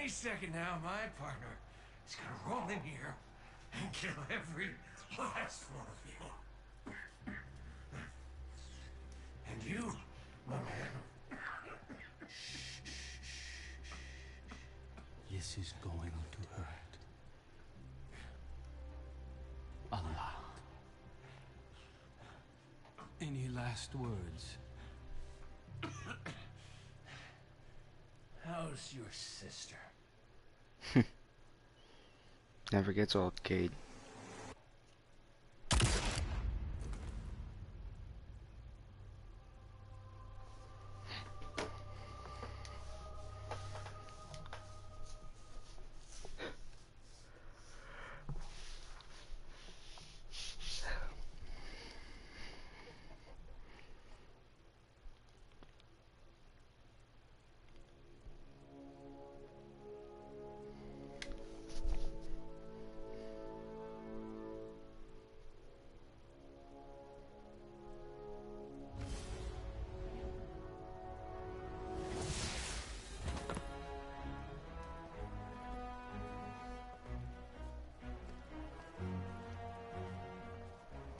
Any second now, my partner is gonna roll in here and kill every last one of you. And you, my man. This is going to hurt a lot. Any last words? How's your sister? Never gets old, Cade.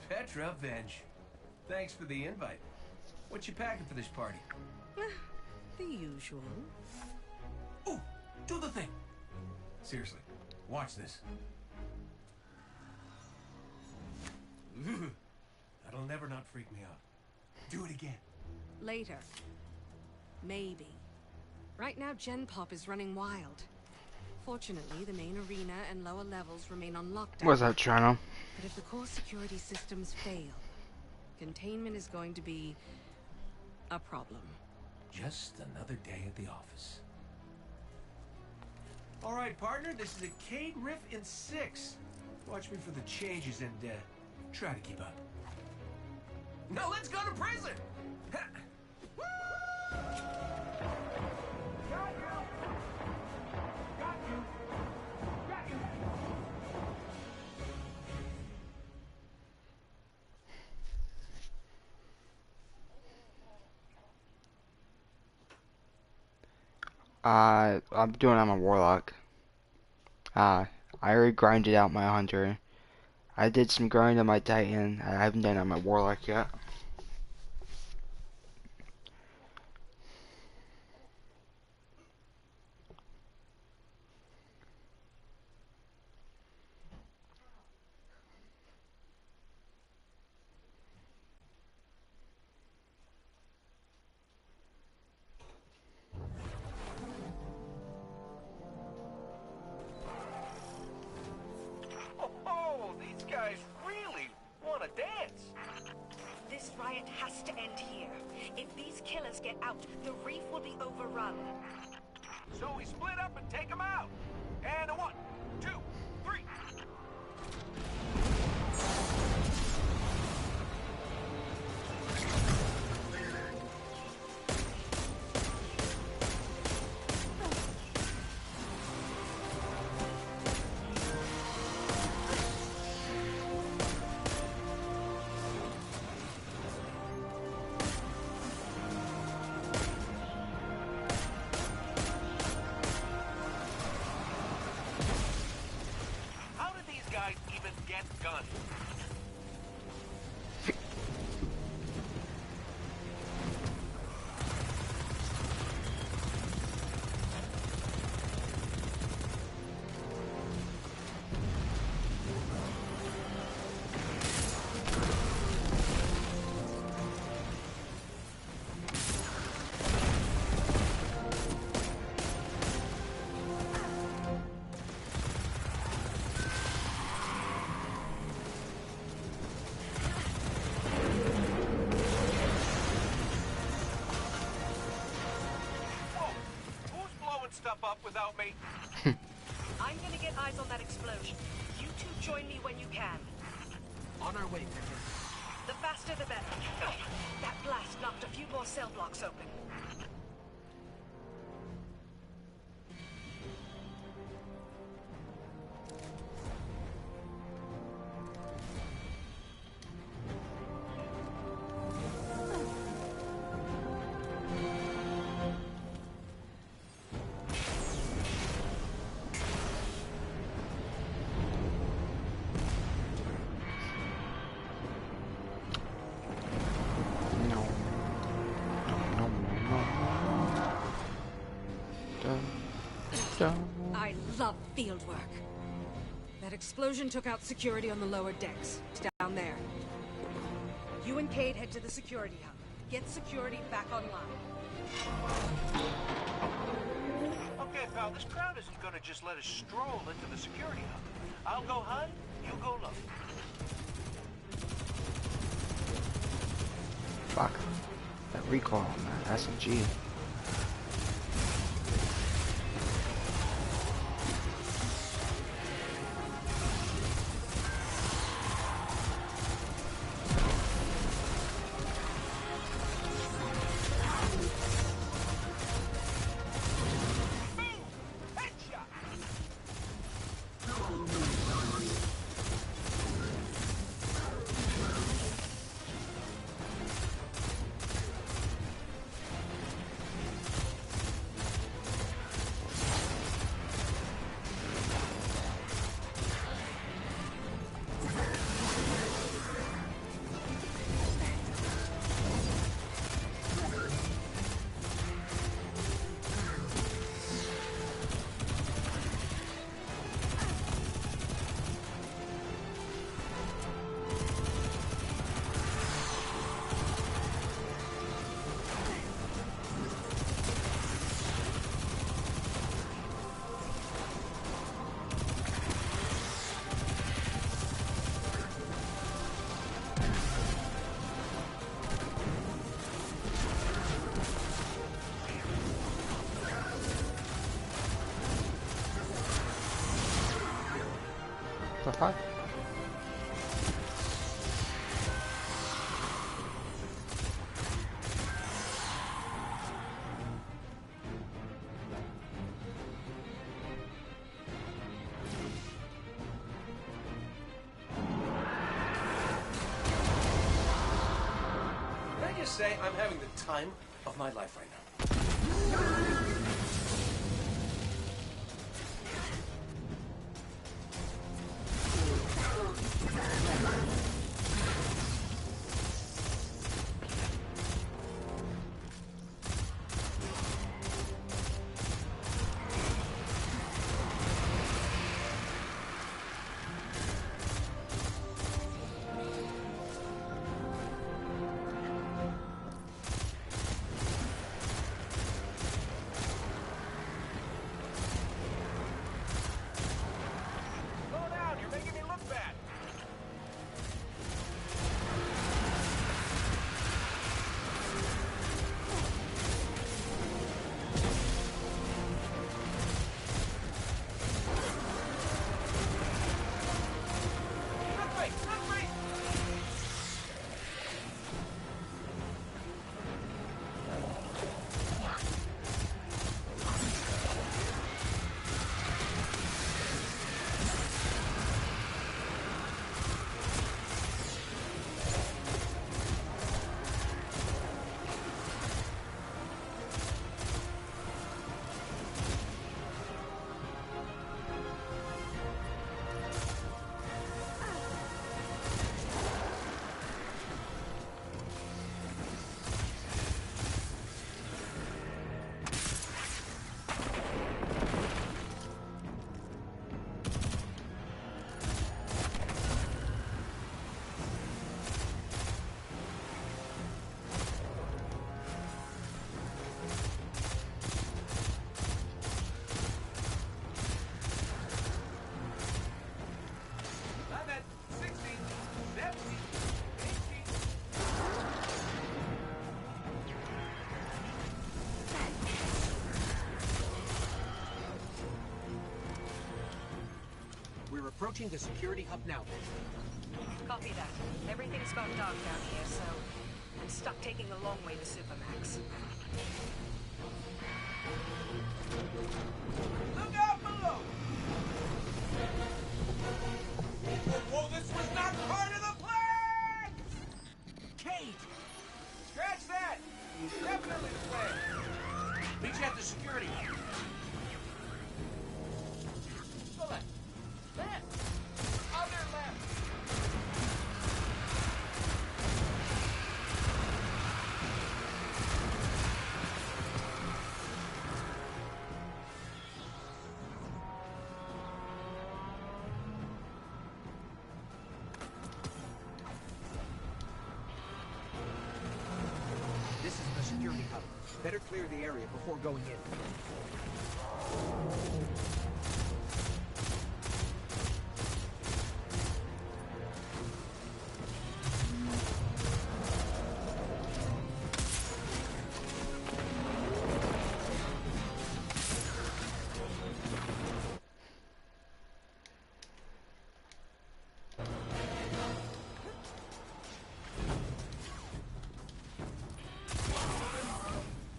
Petra, Venge. Thanks for the invite. What you packing for this party? The usual. Ooh, do the thing. Seriously, watch this. That'll never not freak me out. Do it again. Later. Maybe. Right now, Gen Pop is running wild. Fortunately, the main arena and lower levels remain on lockdown. What's up, China? But if the core security systems fail, containment is going to be a problem. Just another day at the office. All right, partner, this is a Cade riff in 6. Watch me for the changes and try to keep up. Now let's go to prison! I'm doing it on my Warlock. I already grinded out my Hunter. I did some grind on my Titan. I haven't done it on my Warlock yet. This riot has to end here. If these killers get out, the reef will be overrun. So we split up and take them out. And a 1, 2, 3. Gun. Stuff up without me. I'm gonna get eyes on that explosion. You two join me when you can. On our way, Petra. The faster the better. That blast knocked a few more cell blocks open. I love field work. That explosion took out security on the lower decks. It's down there. You and Cade head to the security hub. Get security back online. Okay, pal, this crowd isn't gonna just let us stroll into the security hub. I'll go high, you go low. Fuck. That recoil on that SMG. The fuck? Can I just say I'm having the time of my life right now. Approaching the security hub now. Copy that. Everything's gone dark down here, so I'm stuck taking the long way to Supermax. Look out below! Whoa, this was not part of the plan! Kate! Scratch that! Definitely the plan. Meet you at the security hub. Go left. Left! Other left! Better clear the area before going in.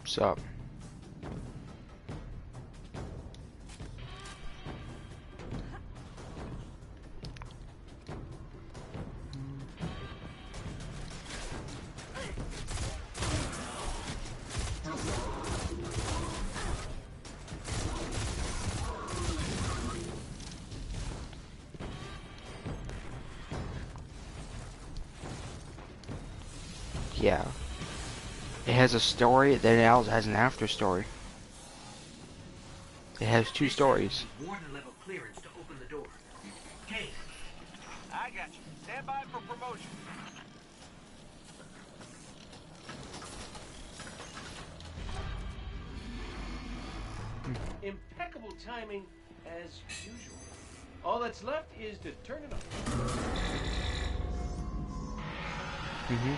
What's up? Yeah. It has a story, then it also has an after story. It has two stories. Warden level clearance to open the door. Kate. I got you. Stand by for promotion. Impeccable timing as usual. All that's left is to turn it on. Mhm.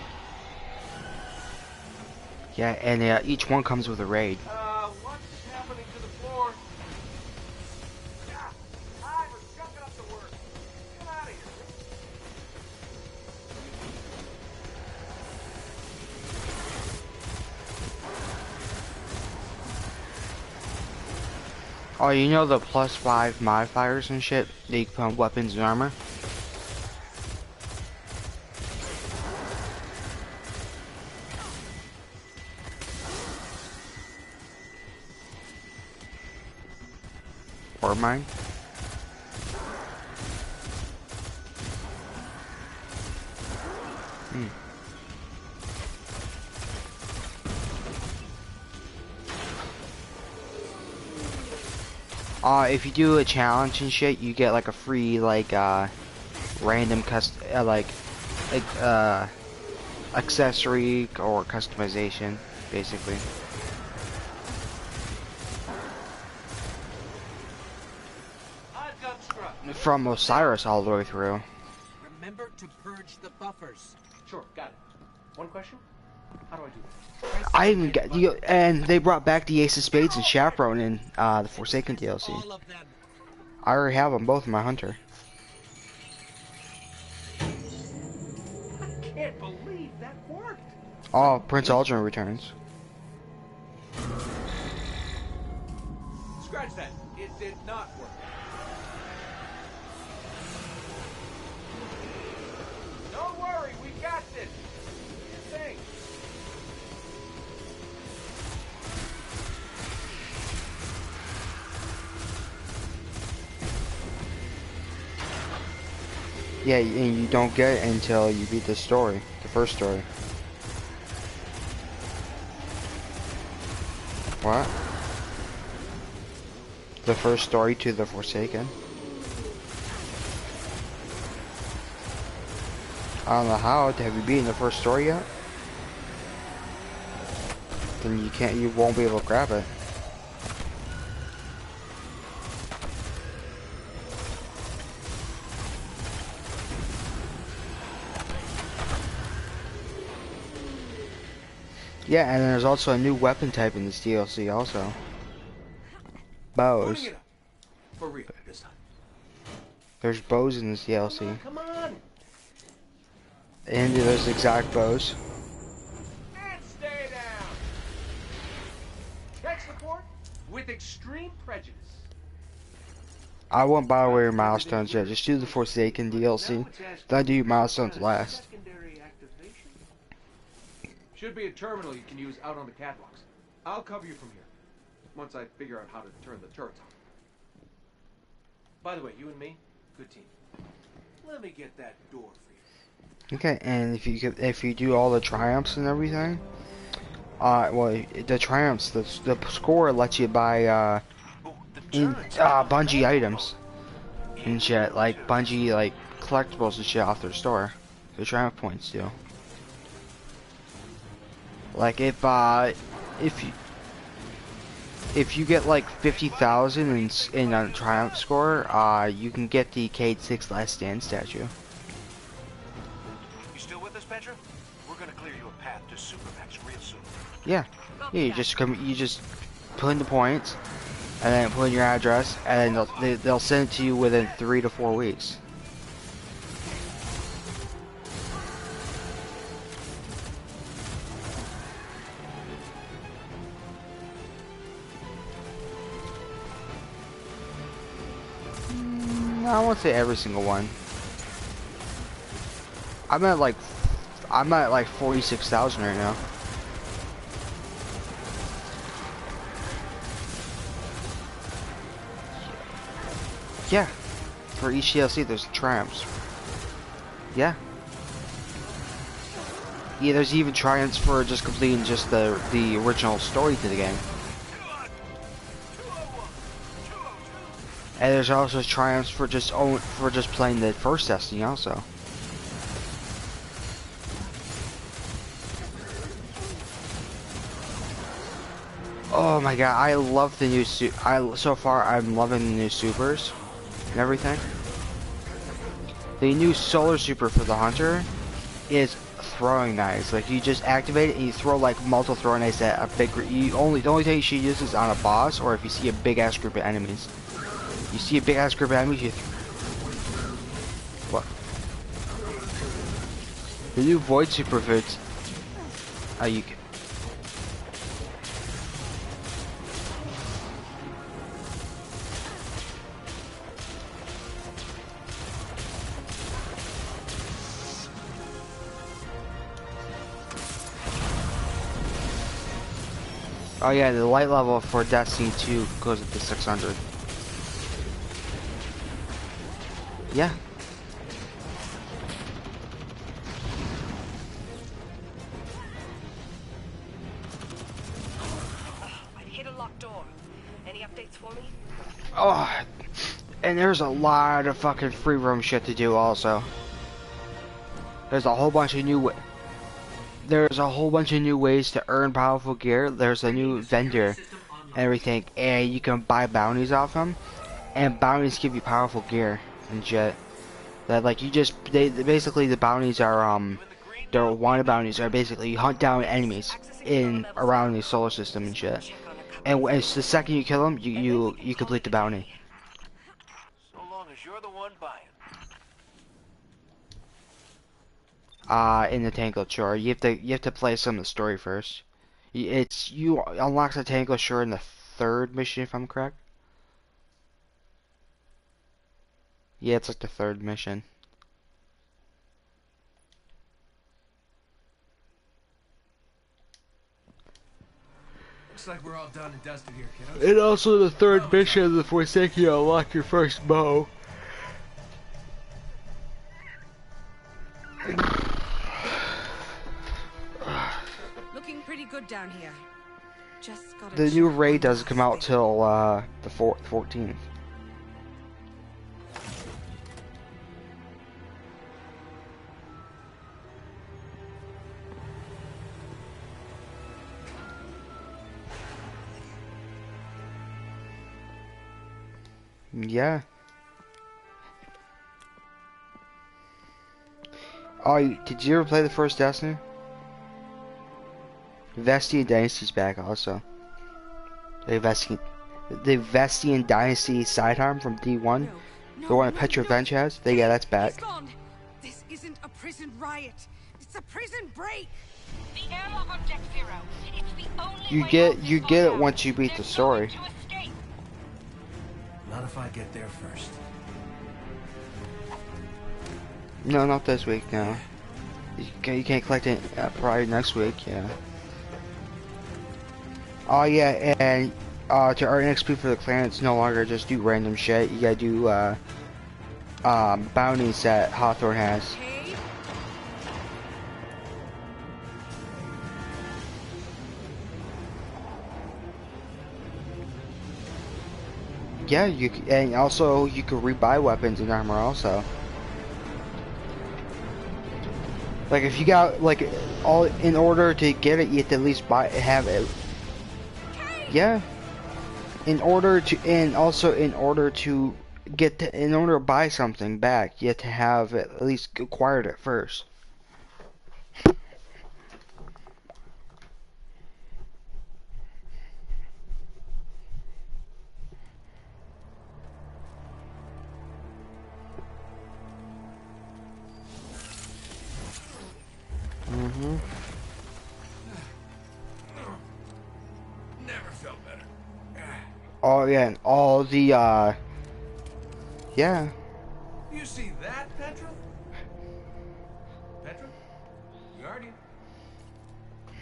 Yeah, and each one comes with a raid. What's happening to the floor? I was jumping up to work. Get out of here. Oh, you know the +5 modifiers and shit that you can put on weapons and armor? Or mine? If you do a challenge and shit, you get like a free random accessory or customization, basically. I've got struck. From Osiris all the way through. Remember to purge the buffers. Sure, got it. One question? How do I do that? I even got you, and they brought back the Ace of Spades and Chaperone in the Forsaken DLC. All of them. I already have them both in my hunter. I can't believe that worked. Oh, Prince Aldrin returns. Scratch that. It did not work. Don't worry, we got this. Thanks. Yeah, and you don't get it until you beat the story, the first story. What? The first story to the Forsaken? I don't know how. Have you beaten the first story yet? Then you won't be able to grab it. Yeah, and there's also a new weapon type in this DLC also. Bows. Putting it up. For real this time. There's bows in this DLC. Come on. And there's exact bows. And stay down. Tech support with extreme prejudice. I won't bother with your milestones yet. Just do the Forsaken DLC. Then do your milestones last. Secondary activation? Should be a terminal you can use out on the catwalks. I'll cover you from here. Once I figure out how to turn the turrets on. By the way, you and me, good team. Let me get that door for you. Okay, and if you do all the triumphs and everything, well, the triumphs, the score lets you buy Bungie items and shit, like Bungie like collectibles and shit off their store. The triumph points do. Like if if you get like 50,000 in a triumph score, you can get the Cade 6 Last Stand statue. You still with us, Petra? We're gonna clear you a path to Supermax real soon. Yeah. Copy Yeah, that. you just put in the points, and then put in your address, and then they'll send it to you within 3 to 4 weeks. I won't say every single one. I'm at like 46,000 right now. Yeah, for each DLC there's triumphs. Yeah. Yeah, there's even triumphs for just completing just the original story to the game. And there's also triumphs for just playing the first Destiny also. Oh my god, I love the new so far I'm loving the new supers and everything. The new solar super for the hunter is throwing knives. Like you just activate it and you throw like multiple throwing knives at a big the only thing you should use is on a boss or if you see a big ass group of enemies. You see a big ass group of enemies, what? The new void superfoods. Oh, you can. Oh yeah, the light level for Destiny 2 goes up to 600. Yeah. I've hit a locked door. Any updates for me? Oh, and there's a lot of fucking free roam shit to do also. There's a whole bunch of new ways to earn powerful gear. There's a new vendor and everything, and you can buy bounties off him, and bounties give you powerful gear and shit. That like basically the bounties are their wanted bounties are basically you hunt down enemies in around the solar system and shit. And it's the second you kill them, you complete the bounty. So long as you're the one buying. In the Tangled Shore, you have to play some of the story first. You unlock the Tangled Shore in the 3rd mission, if I'm correct. Yeah, it's like the 3rd mission. Looks like we're all done and dusted here, kiddos. And also the 3rd mission of the Forsaken, you unlock your first bow. Looking pretty good down here. Just gotta The new check raid one doesn't come out thing. till the 14th. Yeah. Oh, did you ever play the first Destiny? Vestian Dynasty's back also. The Vestian Dynasty sidearm from D1. The one that Petra Venge has. Yeah, that's back. He's gone. This isn't a prison riot. It's a prison break. The airlock on Deck 0. It's the only You way get out this you get it lockdown. once you beat the There's no story. way to escape. Not if I get there first. No, not this week. No, you can't collect it probably next week. Yeah. Oh yeah, and to earn XP for the clan, it's no longer just do random shit. You gotta do bounties that Hawthorne has. Hey, Yeah, and also you can rebuy weapons and armor also. Like if you got like all in order to get it, you have to at least have it. Yeah. In order to, and also in order to in order to buy something back, you have to have at least acquired it first. Mm-hmm. Never felt better. Oh yeah, and all the yeah. You see that, Petra? Petra? Guardian?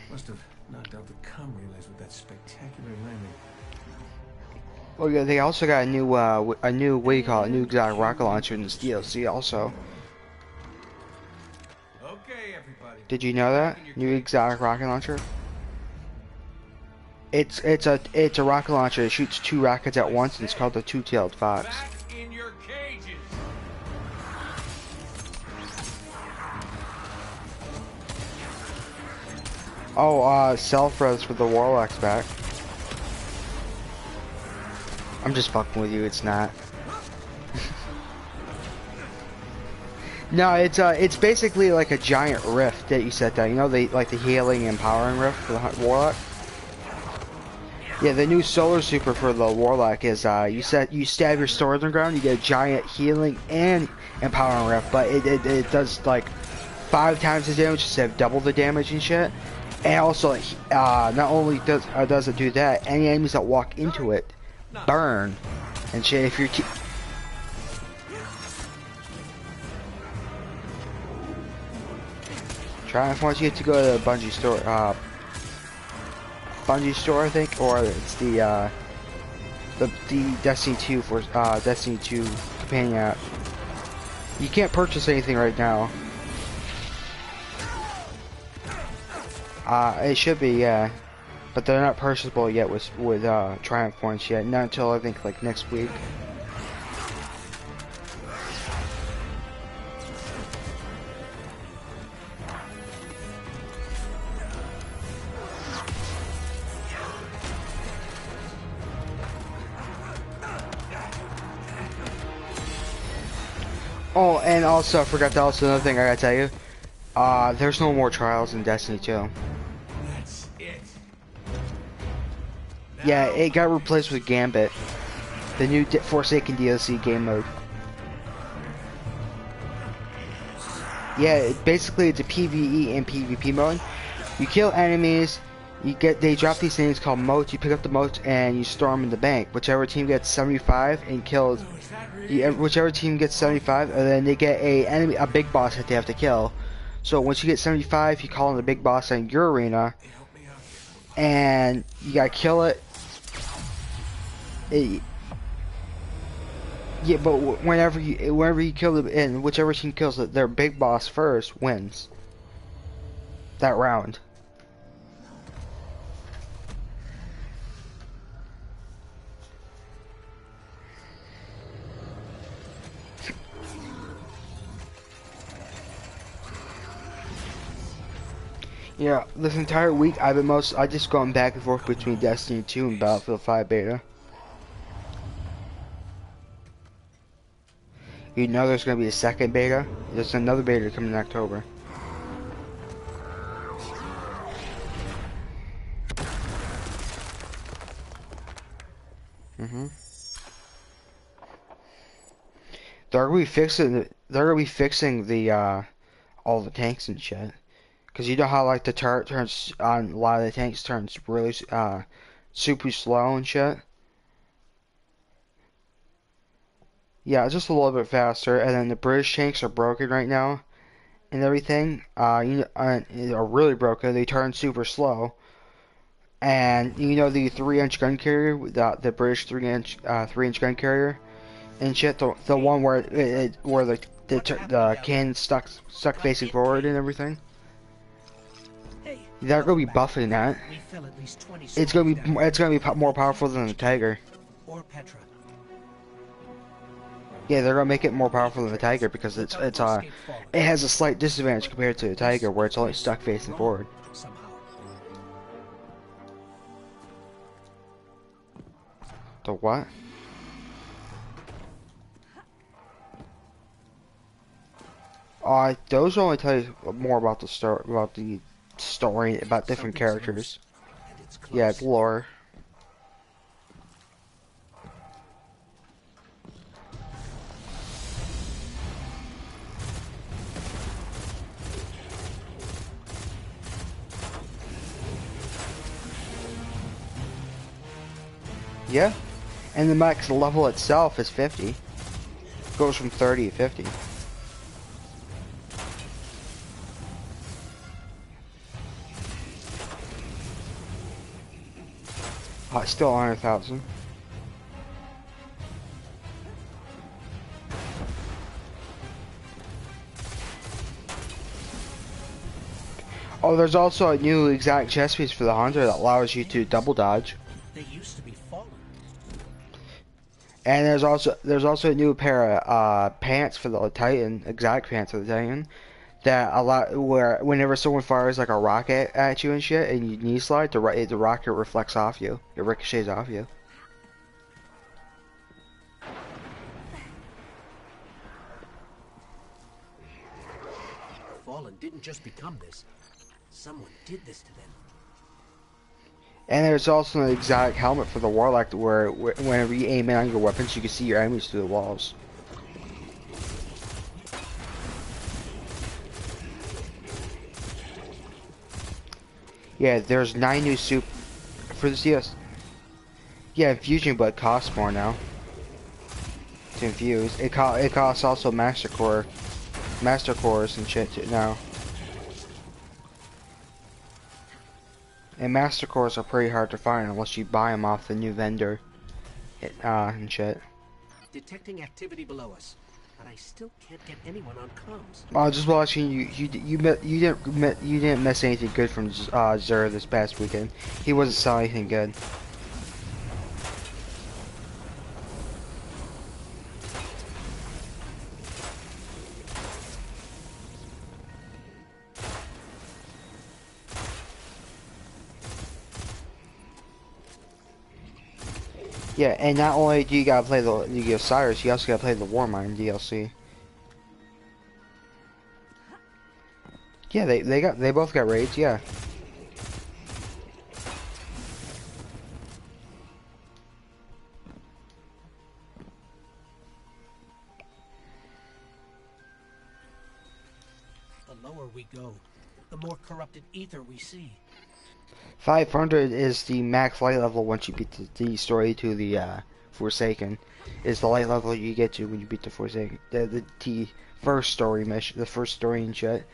Must have knocked out the comm relays with that spectacular landing. Oh yeah, they also got a new what do you call it, a new exotic rocket launcher in this DLC also. Okay, everybody. Did you know that? New exotic rocket launcher? It's a rocket launcher that shoots 2 rockets at once, and it's called the Two-Tailed Fox. Back in your cages. Oh, self-res for the Warlock's back. I'm just fucking with you, it's not. No, it's basically like a giant rift that you set down. You know, like the healing and powering rift for the Warlock? Yeah, the new solar super for the Warlock is you stab your sword on the ground, you get a giant healing and empowering rift, but it does like 5 times the damage instead of double the damage and shit. And also, not only does it do that, any enemies that walk into it burn and shit. If you're Triumph wants you to go to the Bungie store, I think, or it's the Destiny 2 for Destiny 2 companion app. You can't purchase anything right now. It should be, yeah, but they're not purchasable yet with Triumph points yet. Not until I think like next week. Oh, and also, I forgot to also another thing I gotta tell you. There's no more trials in Destiny 2. That's it. Yeah, it got replaced with Gambit, the new Forsaken DLC game mode. Yeah, basically it's a PvE and PvP mode. You kill enemies, they drop these things called motes. You pick up the motes and you store them in the bank. Whichever team gets 75 and kills, whichever team gets 75, and then they get a big boss that they have to kill. So once you get 75, you call in the big boss in your arena, and you gotta kill it. Yeah, but whenever you kill them, and whichever team kills their big boss first wins that round. Yeah, this entire week I just gone back and forth between Destiny 2 and Battlefield 5 beta. You know there's gonna be a second beta? There's another beta coming in October. They're gonna be fixing the all the tanks and shit. Cause you know how like the turret turns on a lot of the tanks turns really super slow and shit. Yeah, just a little bit faster, and then the British tanks are broken right now, and everything. Are really broken. They turn super slow, and you know the 3-inch gun carrier, the British 3-inch gun carrier, and shit. The one where the cannon stuck facing forward and everything. They're gonna be buffing that. It's gonna be more powerful than the Tiger. Or Petra. Yeah, they're gonna make it more powerful than the Tiger because it has a slight disadvantage compared to the Tiger where it's only stuck facing forward. Somehow. The what? Those only tell you more about the story, about different characters. Yeah, it's lore. Yeah, and the max level itself is 50. Goes from 30 to 50. Still 100,000. Oh, there's also a new exact chest piece for the Hunter that allows you to double dodge. They used to be fallen. And there's also a new pair of pants for the Titan, exact pants for the Titan, that allow where whenever someone fires like a rocket at you and shit, and you knee slide, the rocket reflects off you, it ricochets off you. Fallen didn't just become this. Someone did this to them. And there's also an exotic helmet for the Warlock where whenever you aim in on your weapons, you can see your enemies through the walls. Yeah, there's 9 new soup for the CS. Yeah, infusion, but it costs more now to infuse. It costs also master cores and shit too now. And master cores are pretty hard to find unless you buy them off the new vendor, and shit. Detecting activity below us, but I still can't get anyone on comms. Just watching you didn't miss anything good from Zur this past weekend. He wasn't selling anything good. Yeah, and not only do you gotta play the Cyrus, you also gotta play the Warmind DLC. Yeah, they both got raids, yeah. The lower we go, the more corrupted ether we see. 500 is the max light level once you beat the story to the Forsaken. Is the light level you get to when you beat the Forsaken. The first story mission, the first story and shit.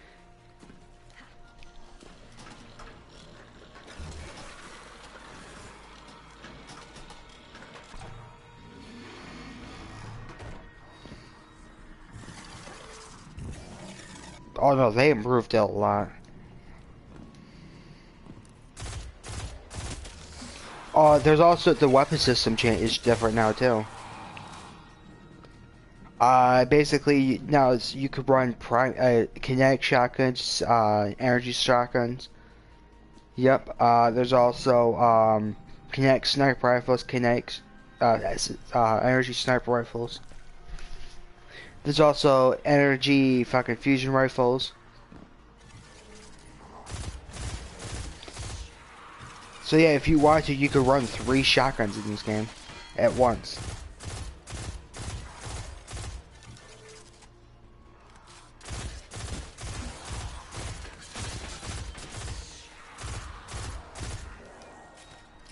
Oh no, they improved it a lot. There's also the weapon system change is different now too. Basically now you could run kinetic shotguns, energy shotguns. Yep. There's also kinetic sniper rifles, energy sniper rifles. There's also energy fucking fusion rifles. So yeah, if you want to, you could run 3 shotguns in this game at once.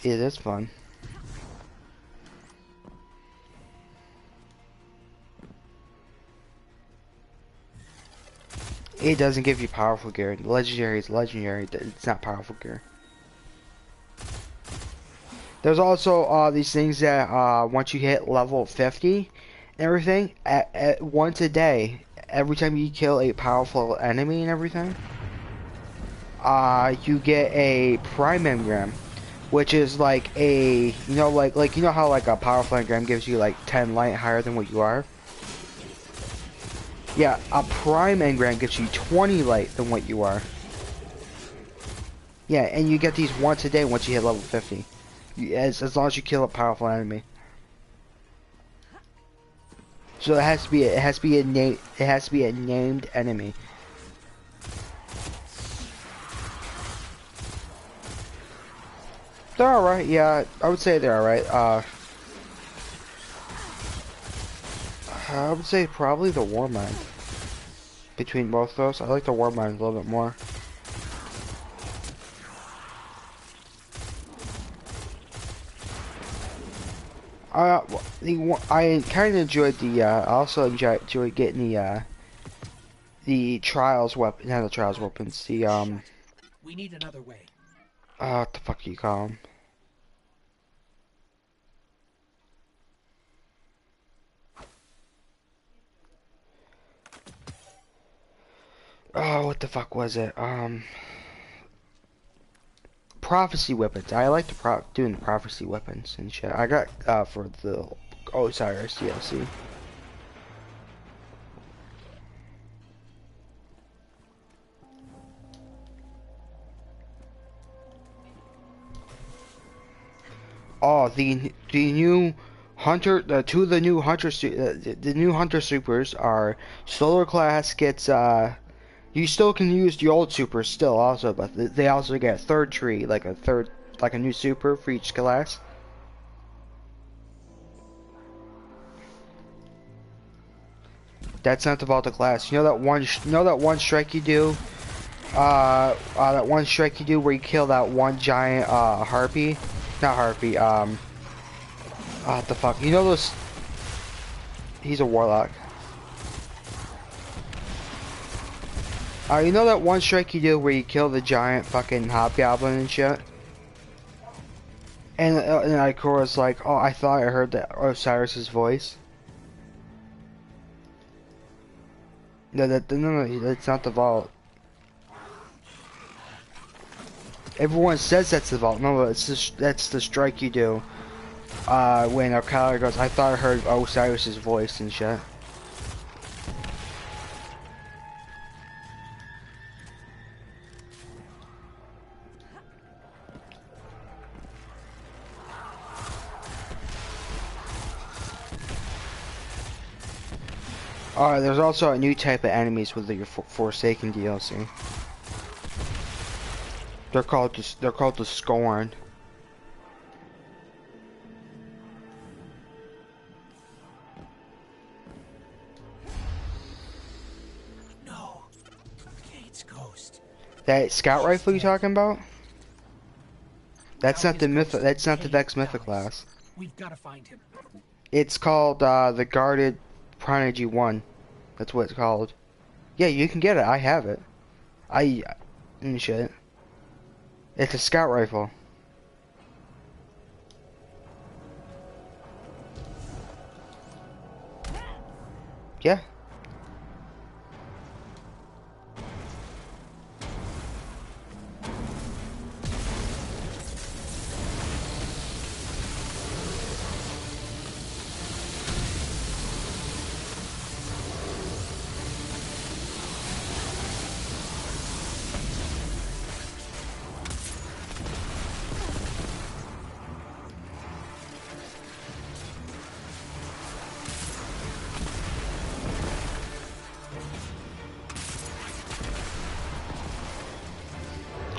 Yeah, that's fun. It doesn't give you powerful gear. Legendary is legendary. It's not powerful gear. There's also these things that once you hit level 50 and everything, at once a day, every time you kill a powerful enemy and everything, you get a prime engram, which is like a, you know, like you know how like a powerful engram gives you like 10 light higher than what you are? Yeah, a prime engram gives you 20 light than what you are. Yeah, and you get these once a day once you hit level 50. As long as you kill a powerful enemy. So it has to be a named enemy. They're alright, yeah, I would say they're alright. I would say probably the Warmind. Between both of those, I like the Warmind a little bit more. I kind of enjoyed the. I also enjoyed getting the trials weapon, not the trials weapons. The We need another way. what the fuck do you call them? Oh, what the fuck was it? Prophecy weapons. I like doing the prophecy weapons and shit. I got for the Osiris DLC. Oh, the new hunter, the new hunter, the new hunter supers are solar class gets You still can use the old supers still also, but they also get a third tree, like a new super for each class. That's not the vault of class. You know that one strike you do? That one strike you do where you kill that one giant harpy? Not harpy. What the fuck? You know those? He's a warlock. You know that one strike you do where you kill the giant fucking hobgoblin and shit? And Ikora's like, oh, I thought I heard that Osiris's voice. No, that's not the vault. Everyone says that's the vault. No, that's the strike you do. When Okara goes, I thought I heard Osiris's voice and shit. There's also a new type of enemies with your Forsaken DLC. They're called the Scorn. No, Kate's ghost. That scout rifle you talking about? That's not the myth. That's not the Vex Mythic class. We've got to find him. It's called the Guarded Prodigy 1. That's what it's called. Yeah, you can get it. I have it. Shit. It's a scout rifle. Yeah.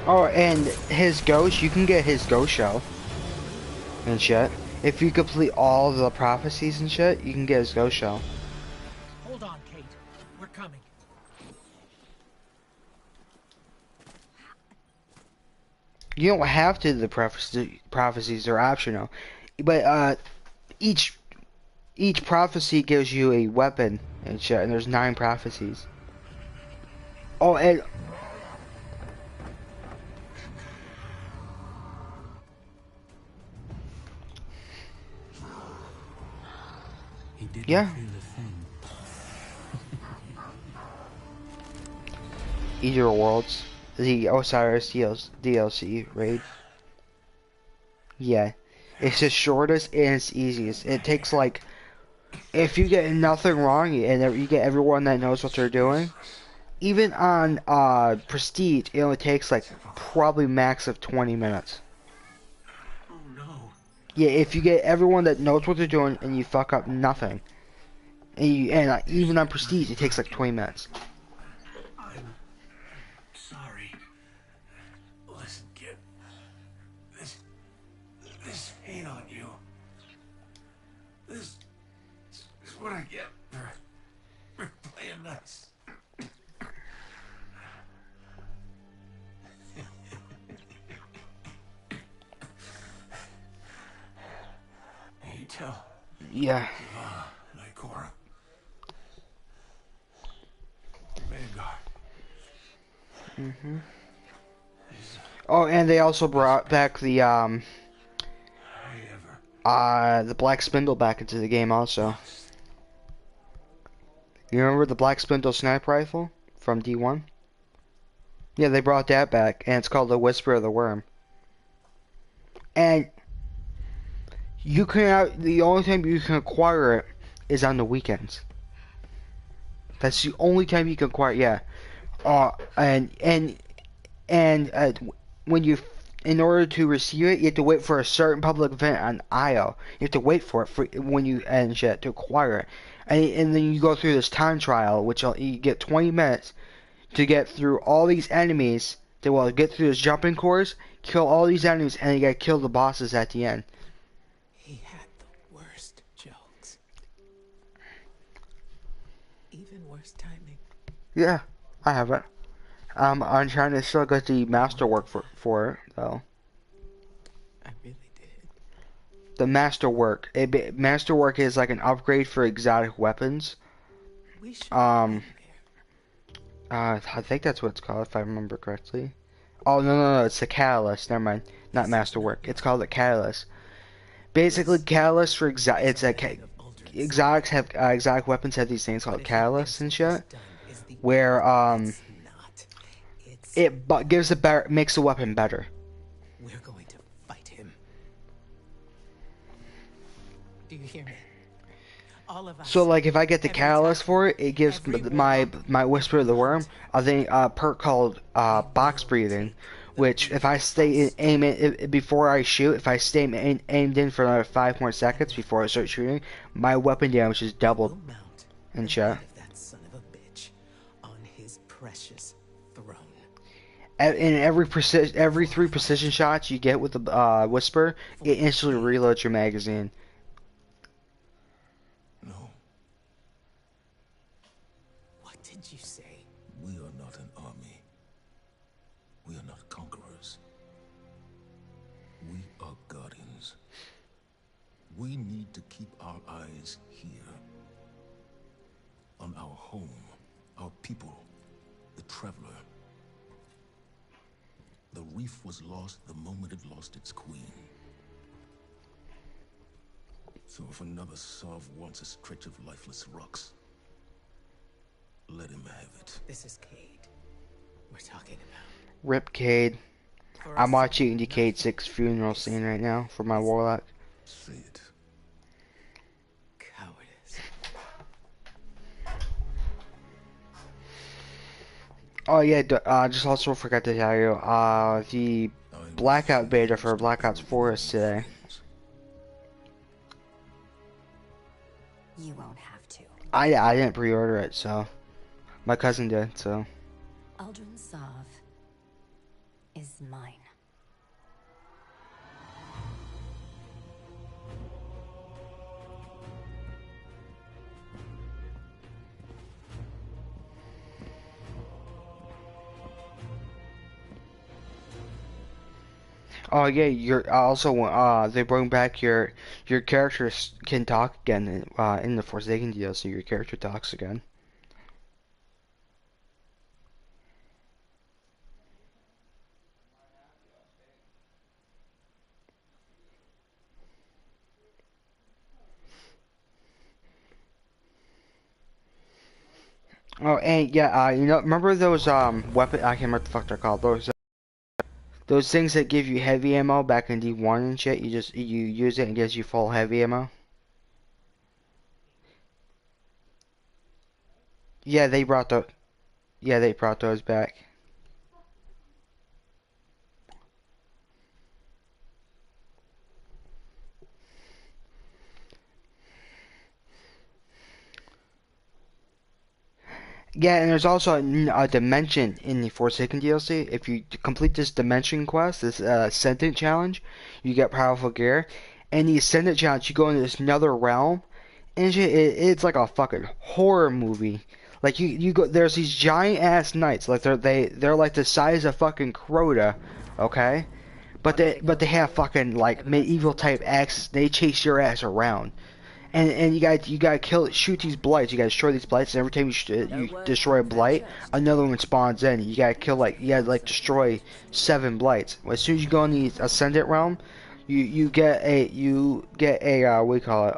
Oh, and his ghost, you can get his ghost shell and shit. If you complete all the prophecies and shit, you can get his ghost shell. Hold on, Kate. We're coming. You don't have to do the prophecies, are optional. But each prophecy gives you a weapon and shit, and there's 9 prophecies. Oh, and He didn't yeah. feel a thing. Eater Worlds, the Osiris DLC raid. Yeah, it's the shortest and it's easiest. It takes like, if you get nothing wrong and you get everyone that knows what they're doing, even on Prestige, it only takes like probably max of 20 minutes. Oh no. Yeah, if you get everyone that knows what they're doing and you fuck up nothing, And even on Prestige, it takes like 20 minutes. I'm sorry. Listen, kid. This ain't on you. This is what I get for playing nice. Hey, tell Yeah. and Ikora. Vanguard. Oh, and they also brought back the Black Spindle back into the game also. You remember the Black Spindle sniper rifle from D1? Yeah, they brought that back, and it's called the Whisper of the Worm. And the only time you can acquire it is on the weekends. That's the only time you can acquire it, yeah. And when you, in order to receive it, you have to wait for a certain public event on IO. You have to wait for it to acquire it, and then you go through this time trial, which you get 20 minutes to get through all these enemies. Get through this jumping course, kill all these enemies, and you gotta kill the bosses at the end. He had the worst jokes. Even worse timing. Yeah, I have it. I'm trying to still get the masterwork for it though. I really did. The masterwork. Masterwork is like an upgrade for exotic weapons. We should I think that's what it's called if I remember correctly. Oh no, it's the catalyst. Never mind, not masterwork. It's called the catalyst. Basically, catalyst for exotics have exotic weapons have these things called catalysts and shit, where makes the weapon better. We're going to fight him. Do you hear me? All of us. So like if I get the catalyst for it, it gives my Whisper of the Worm a perk called box breathing, which if I stay aim it before I shoot, if I stay aimed in for another 5 more seconds before I start shooting, my weapon damage is doubled. And shit. That son of a bitch on his precious throne. In every 3 precision shots you get with the Whisper, it instantly reloads your magazine. No, What did you say? we are not an army. We are not conquerors. We are guardians. We need to keep our eyes here. On our home, our people, the traveler. The reef was lost the moment it lost its queen. So if another Sov wants a stretch of lifeless rocks, let him have it. This is Cade. We're talking about. Rip Cade. I'm watching the Cade 6 funeral scene right now for my Warlock. Say it. Cowardice. Oh yeah, just also forgot to tell you, the Blackout beta for Black Ops 4 is today. You won't have to. I didn't pre-order it, so my cousin did, so. Aldrin Sov is mine. Oh yeah, you're also they bring back your characters can talk again in the Forsaken DLC. Your character talks again. Oh, and yeah, remember those weapon? I can't remember what the fuck they're called. Those things that give you heavy ammo back in D1 and shit. You use it and it gives you full heavy ammo. Yeah, they brought those back. Yeah, and there's also a dimension in the Forsaken DLC. If you complete this dimension quest, this Ascendant challenge, you get powerful gear. And the Ascendant challenge, you go into this another realm, and it's like a fucking horror movie. Like you go, there's these giant ass knights, like they're like the size of fucking Crota, okay? But they have fucking like medieval type axes. They chase your ass around. And you gotta shoot these blights. You gotta destroy these blights. And every time you destroy a blight, another one spawns in. You gotta destroy 7 blights. As soon as you go in the Ascendant realm, you get a what do you call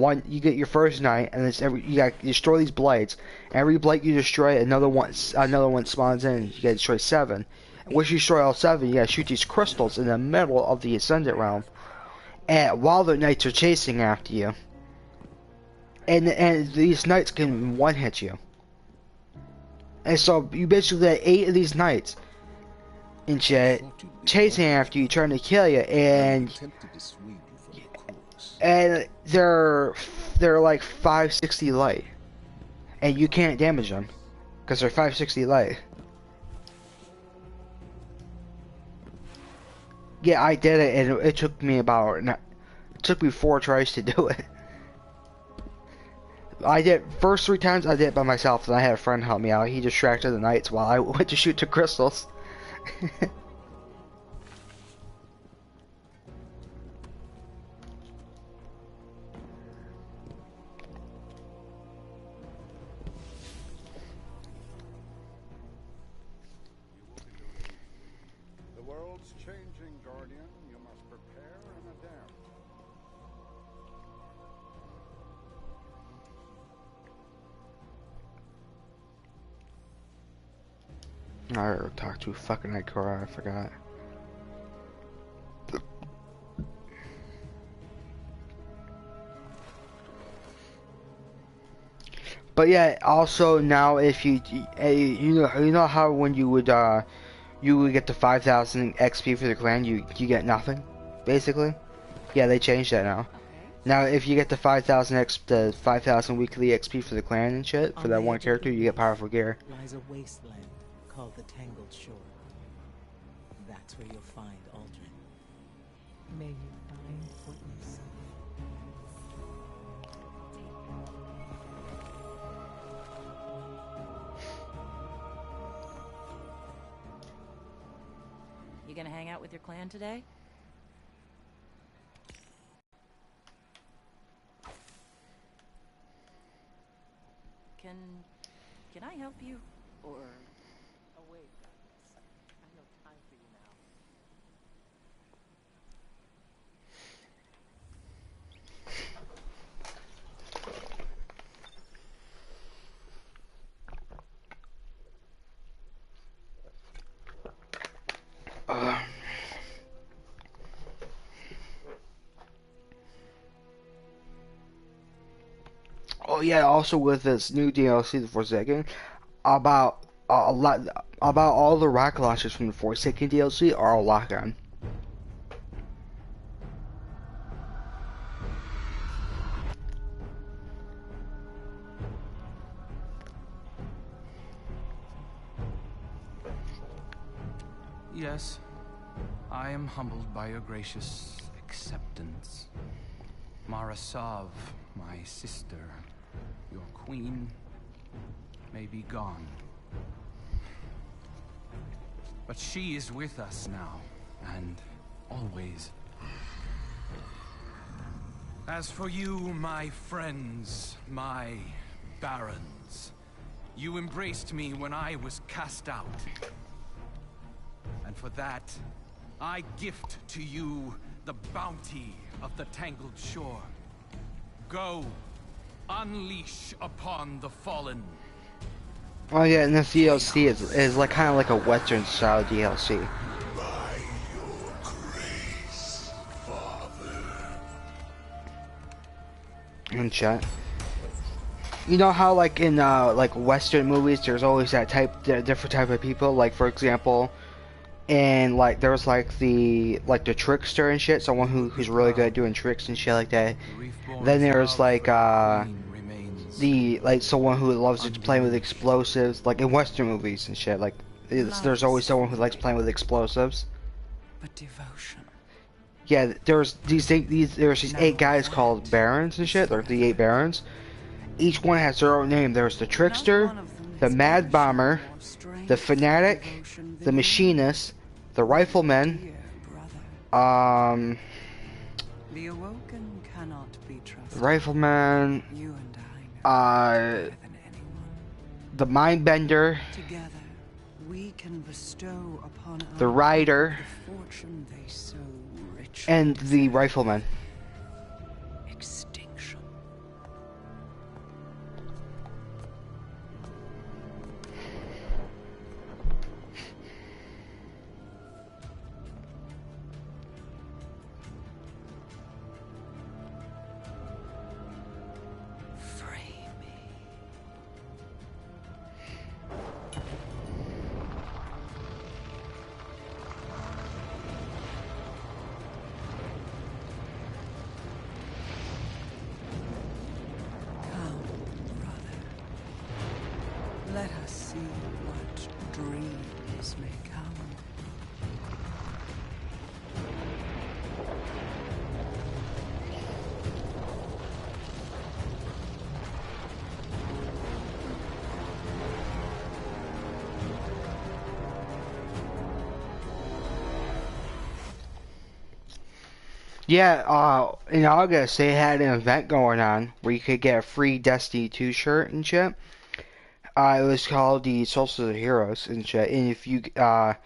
it, you get your first knight, and you gotta destroy these blights. Every blight you destroy, another one spawns in. You gotta destroy 7. Once you destroy all 7, you gotta shoot these crystals in the middle of the Ascendant realm. And while the knights are chasing after you, and these knights can one-hit you, and so you basically have 8 of these knights and shit chasing after you, trying to kill you, and they're like 560 light, and you can't damage them because they're 560 light. Yeah, I did it, and it took me 4 tries to do it. I did first 3 times I did it by myself, and I had a friend help me out. He distracted the knights while I went to shoot the crystals. The world's changing, Guardian. You must prepare and adapt. I talked to fucking Ikora, I forgot. But yeah, also now if you know how when you would get the 5,000 XP for the clan, you get nothing, basically. Yeah, they changed that now. Now if you get the 5,000 weekly XP for the clan and shit for that one character, you get powerful gear. Lies a wasteland called the Tangled Shore. That's where you'll find Aldrin. May you find what you seek. You gonna hang out with your clan today? Can I help you? Or... Oh wait, I have no time for you now. Oh yeah, also with this new DLC, the Forsaken, about all the rocket launchers from the Forsaken DLC are all lock-on. Yes, I am humbled by your gracious acceptance. Marasav, my sister, your queen, may be gone. But she is with us now, and always. As for you, my friends, my barons, you embraced me when I was cast out. And for that, I gift to you the bounty of the Tangled Shore. Go, unleash upon the fallen. Oh yeah, and this DLC is like kind of like a Western style DLC. By your grace, Father. In chat. You know how like in like Western movies, there's always that different type of people. Like for example, and like there was like the trickster and shit, someone who's really good at doing tricks and shit like that. Then there's like like someone who loves playing with explosives, like in Western movies and shit. Like there's always someone who likes playing with explosives. But devotion. Yeah, there's these 8 guys called barons and shit. They're the 8 barons. Each one has their own name. There's the trickster, the mad bomber, the fanatic, the machinist, the rifleman. The awoken cannot be trusted. The rifleman. You and I know better than anyone. The mind bender. Together, we can bestow upon the rider. The fortune they so richly and the rifleman. Extinction. Let us see what dreams may come. Yeah, in August they had an event going on where you could get a free Destiny 2 shirt and shit. It was called the Solstice of Heroes and shit. And if you got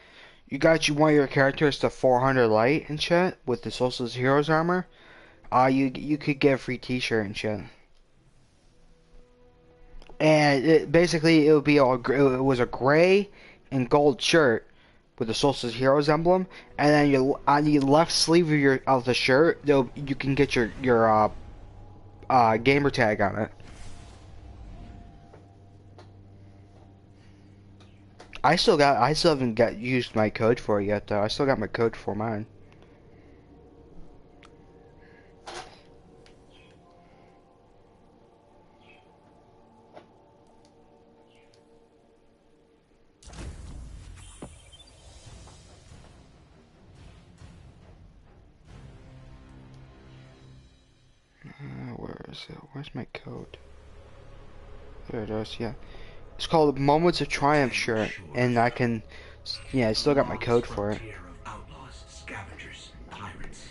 one of your characters to 400 light and shit with the Solstice of Heroes armor, you could get a free T-shirt and shit. And basically it would be it was a gray and gold shirt with the Solstice of Heroes emblem, and then on the left sleeve of the shirt, you can get your gamer tag on it. I still haven't used my code for it yet though. I still got my code for mine. Where is it? Where's my code? There it is, yeah. It's called Moments of Triumph shirt, and I still got my code for it. Outlaws, scavengers, pirates.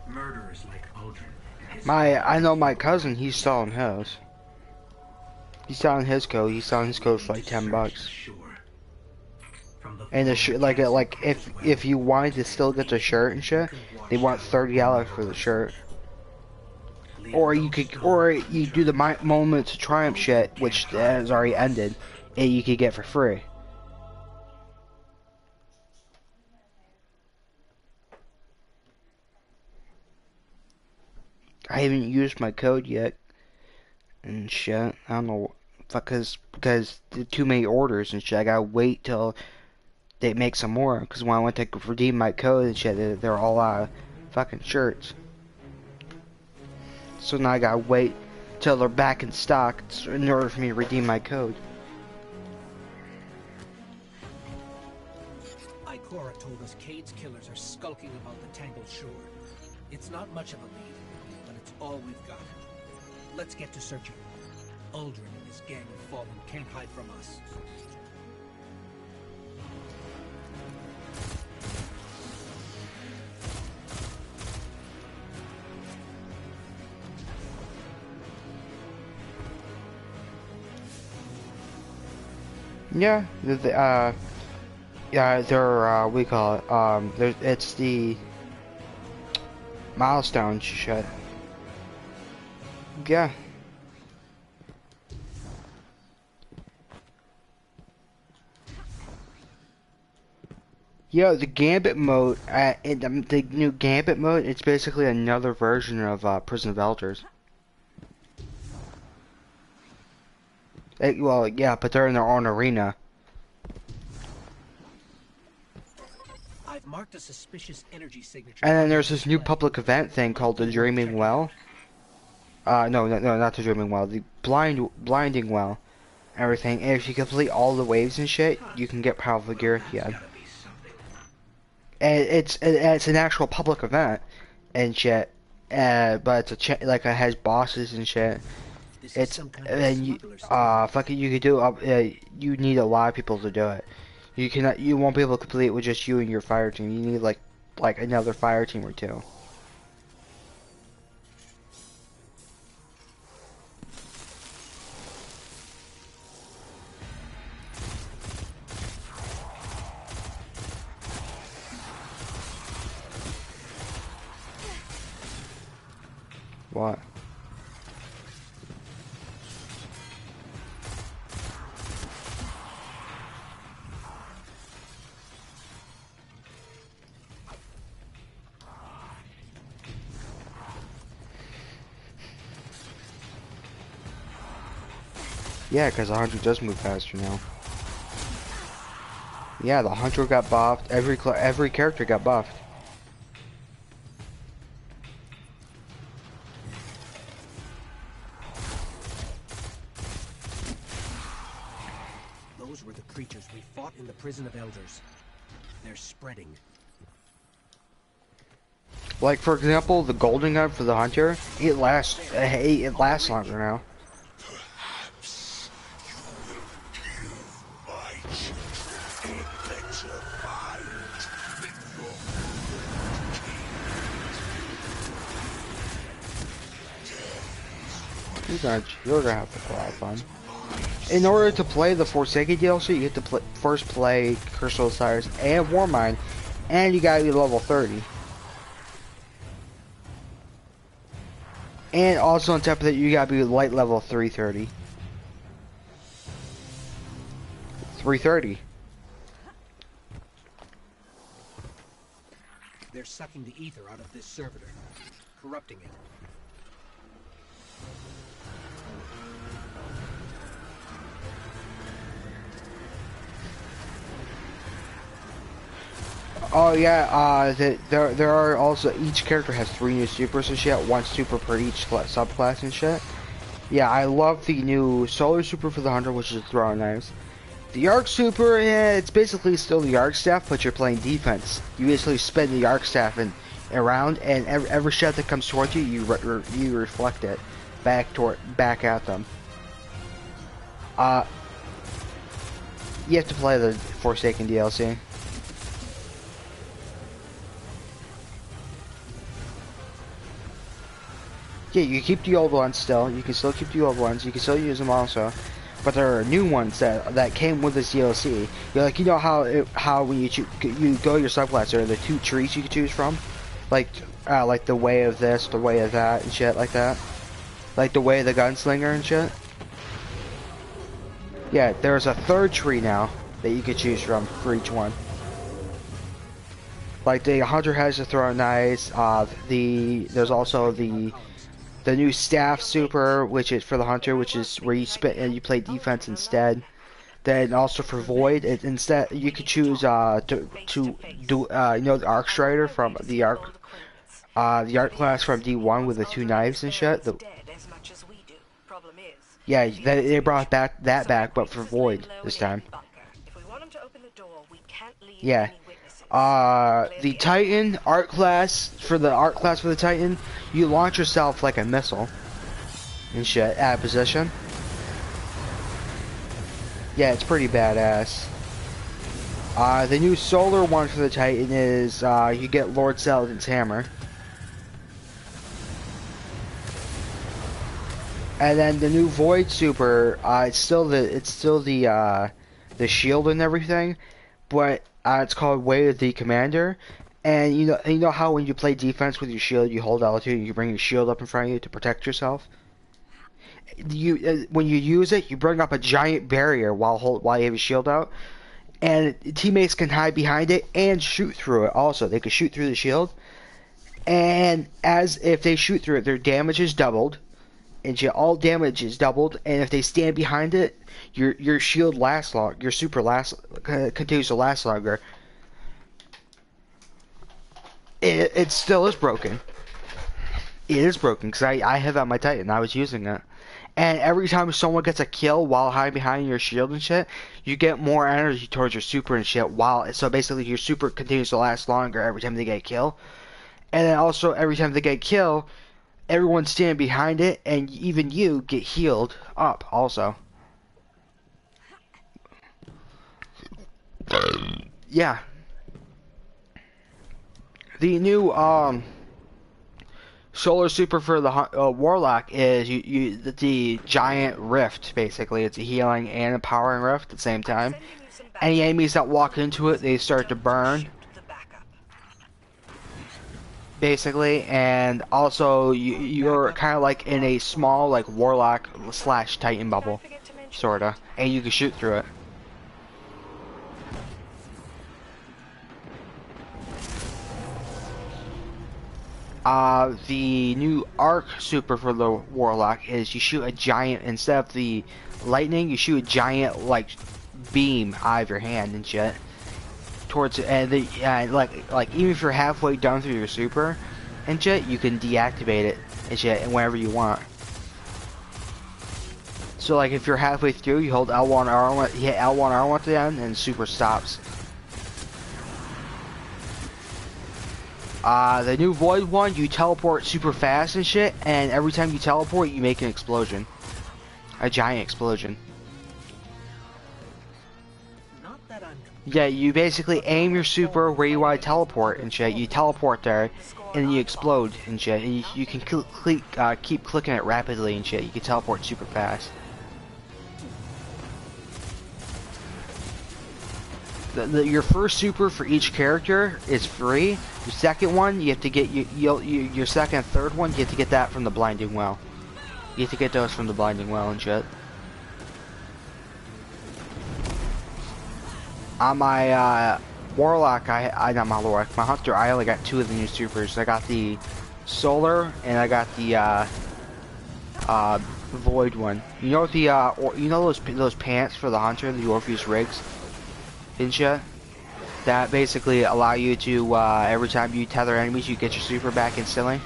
Murderers like Aldrin. I know my cousin, he's selling his. He's selling his code. He's selling his code for like $10. And the shirt, like if you wanted to still get the shirt and shit, they want $30 for the shirt. Or you do the Moments of Triumph shit, which has already ended, and you could get for free. I haven't used my code yet, and shit. I don't know, because there too many orders and shit. I gotta wait till they make some more, because when I went to redeem my code and shit, they're all fucking shirts. So now I gotta wait till they're back in stock in order for me to redeem my code. Ikora told us Cade's killers are skulking about the Tangled Shore. It's not much of a lead, but it's all we've got. Let's get to searching. Aldrin and his gang of Fallen can't hide from us. Yeah, they're we call it it's the milestone shit. Yeah. Yeah, the Gambit mode, the new Gambit mode, it's basically another version of Prison of Elders. Well, yeah, but they're in their own arena. I've marked a suspicious energy signature. And then there's this new public event thing called the Dreaming Well. No, not the Dreaming Well. The Blinding Well. Everything. And if you complete all the waves and shit, you can get powerful gear again. And it's an actual public event and shit. But it's like it has bosses and shit. It's and you fucking you could do you need a lot of people to do it. You won't be able to complete it with just you and your fire team. You need like another fire team or two. What? Yeah, because the hunter does move faster now. Yeah, the hunter got buffed. Every character got buffed. Those were the creatures we fought in the prison of elders. They're spreading. Like for example, the golden gun for the hunter, it lasts longer now. You're gonna have a lot of fun. In order to play the Forsaken DLC, you have to first play Curse of Osiris and Warmind, and you gotta be level 30. And also on top of that, you gotta be light level 330. 330. They're sucking the ether out of this servitor, corrupting it. Oh yeah, there are also, each character has 3 new supers and shit, 1 super per each subclass and shit. Yeah, I love the new solar super for the hunter, which is throwing knives. The arc super, yeah, it's basically still the arc staff, but you're playing defense. You basically spin the arc staff around, and every shot that comes towards you, you reflect it back at them. You have to play the Forsaken DLC. Yeah, you keep the old ones still. You can still keep the old ones. You can still use them also. But there are new ones that came with this DLC. You know how when you go your subclass, there are the 2 trees you can choose from, like the way of this, the way of that, and shit like that. Like the way of the gunslinger and shit. Yeah, there's a 3rd tree now that you can choose from for each one. Like the hunter has the throwing knives. There's also the new staff super, which is for the hunter, which is where you spit and you play defense instead. Then also for void, instead you could choose to do the arc strider from the arc class from D1 with the 2 knives and shit. Yeah, they brought that back, but for void this time. Yeah. The Titan art class for the Titan, you launch yourself like a missile and shit at a position. Yeah, it's pretty badass. The new solar one for the Titan is you get Lord Saladin's hammer. And then the new Void super, it's still the shield and everything, but it's called Way of the Commander. And you know how when you play defense with your shield, you hold L2 and you bring your shield up in front of you to protect yourself. When you use it, you bring up a giant barrier while you have your shield out, and teammates can hide behind it and shoot through it. Also, they can shoot through the shield, and if they shoot through it, their damage is doubled. And all damage is doubled, and if they stand behind it, your shield lasts long. Your super continues to last longer. It still is broken. It is broken because I have it on my Titan. I was using it. And every time someone gets a kill while hiding behind your shield and shit, you get more energy towards your super and shit. So basically your super continues to last longer every time they get a kill. And then also every time they get a kill, everyone standing behind it, and even you get healed up also. Yeah. The new solar super for the Warlock is the giant rift. Basically, it's a healing and empowering rift at the same time. Any enemies that walk into it, they start to burn. Basically, and also you're kind of like in a small like Warlock / Titan bubble, sorta, and you can shoot through it. The new arc super for the Warlock is you shoot a giant, instead of the lightning, you shoot a giant like beam out of your hand and shit towards it, and like even if you're halfway done through your super and shit, you can deactivate it and shit whenever you want. So like if you're halfway through, you hold L1 R1, you hit L1 R1 at the end, and super stops. The new Void one, you teleport super fast and shit, and every time you teleport, you make an explosion. A giant explosion. Not that I'm... Yeah, you basically aim your super where you want to teleport and shit. You teleport there, and then you explode and shit. And you can keep clicking it rapidly and shit. You can teleport super fast. Your first super for each character is free. Your second one, you have to get your second and third one, you have to get that from the Blinding Well. You have to get those from the Blinding Well and shit. On my Warlock, not my Warlock, my Hunter, I only got 2 of the new supers. I got the Solar and I got the Void one. You know the you know those pants for the Hunter, the Orpheus rigs? And shit, that basically allow you to every time you tether enemies, you get your super back instantly.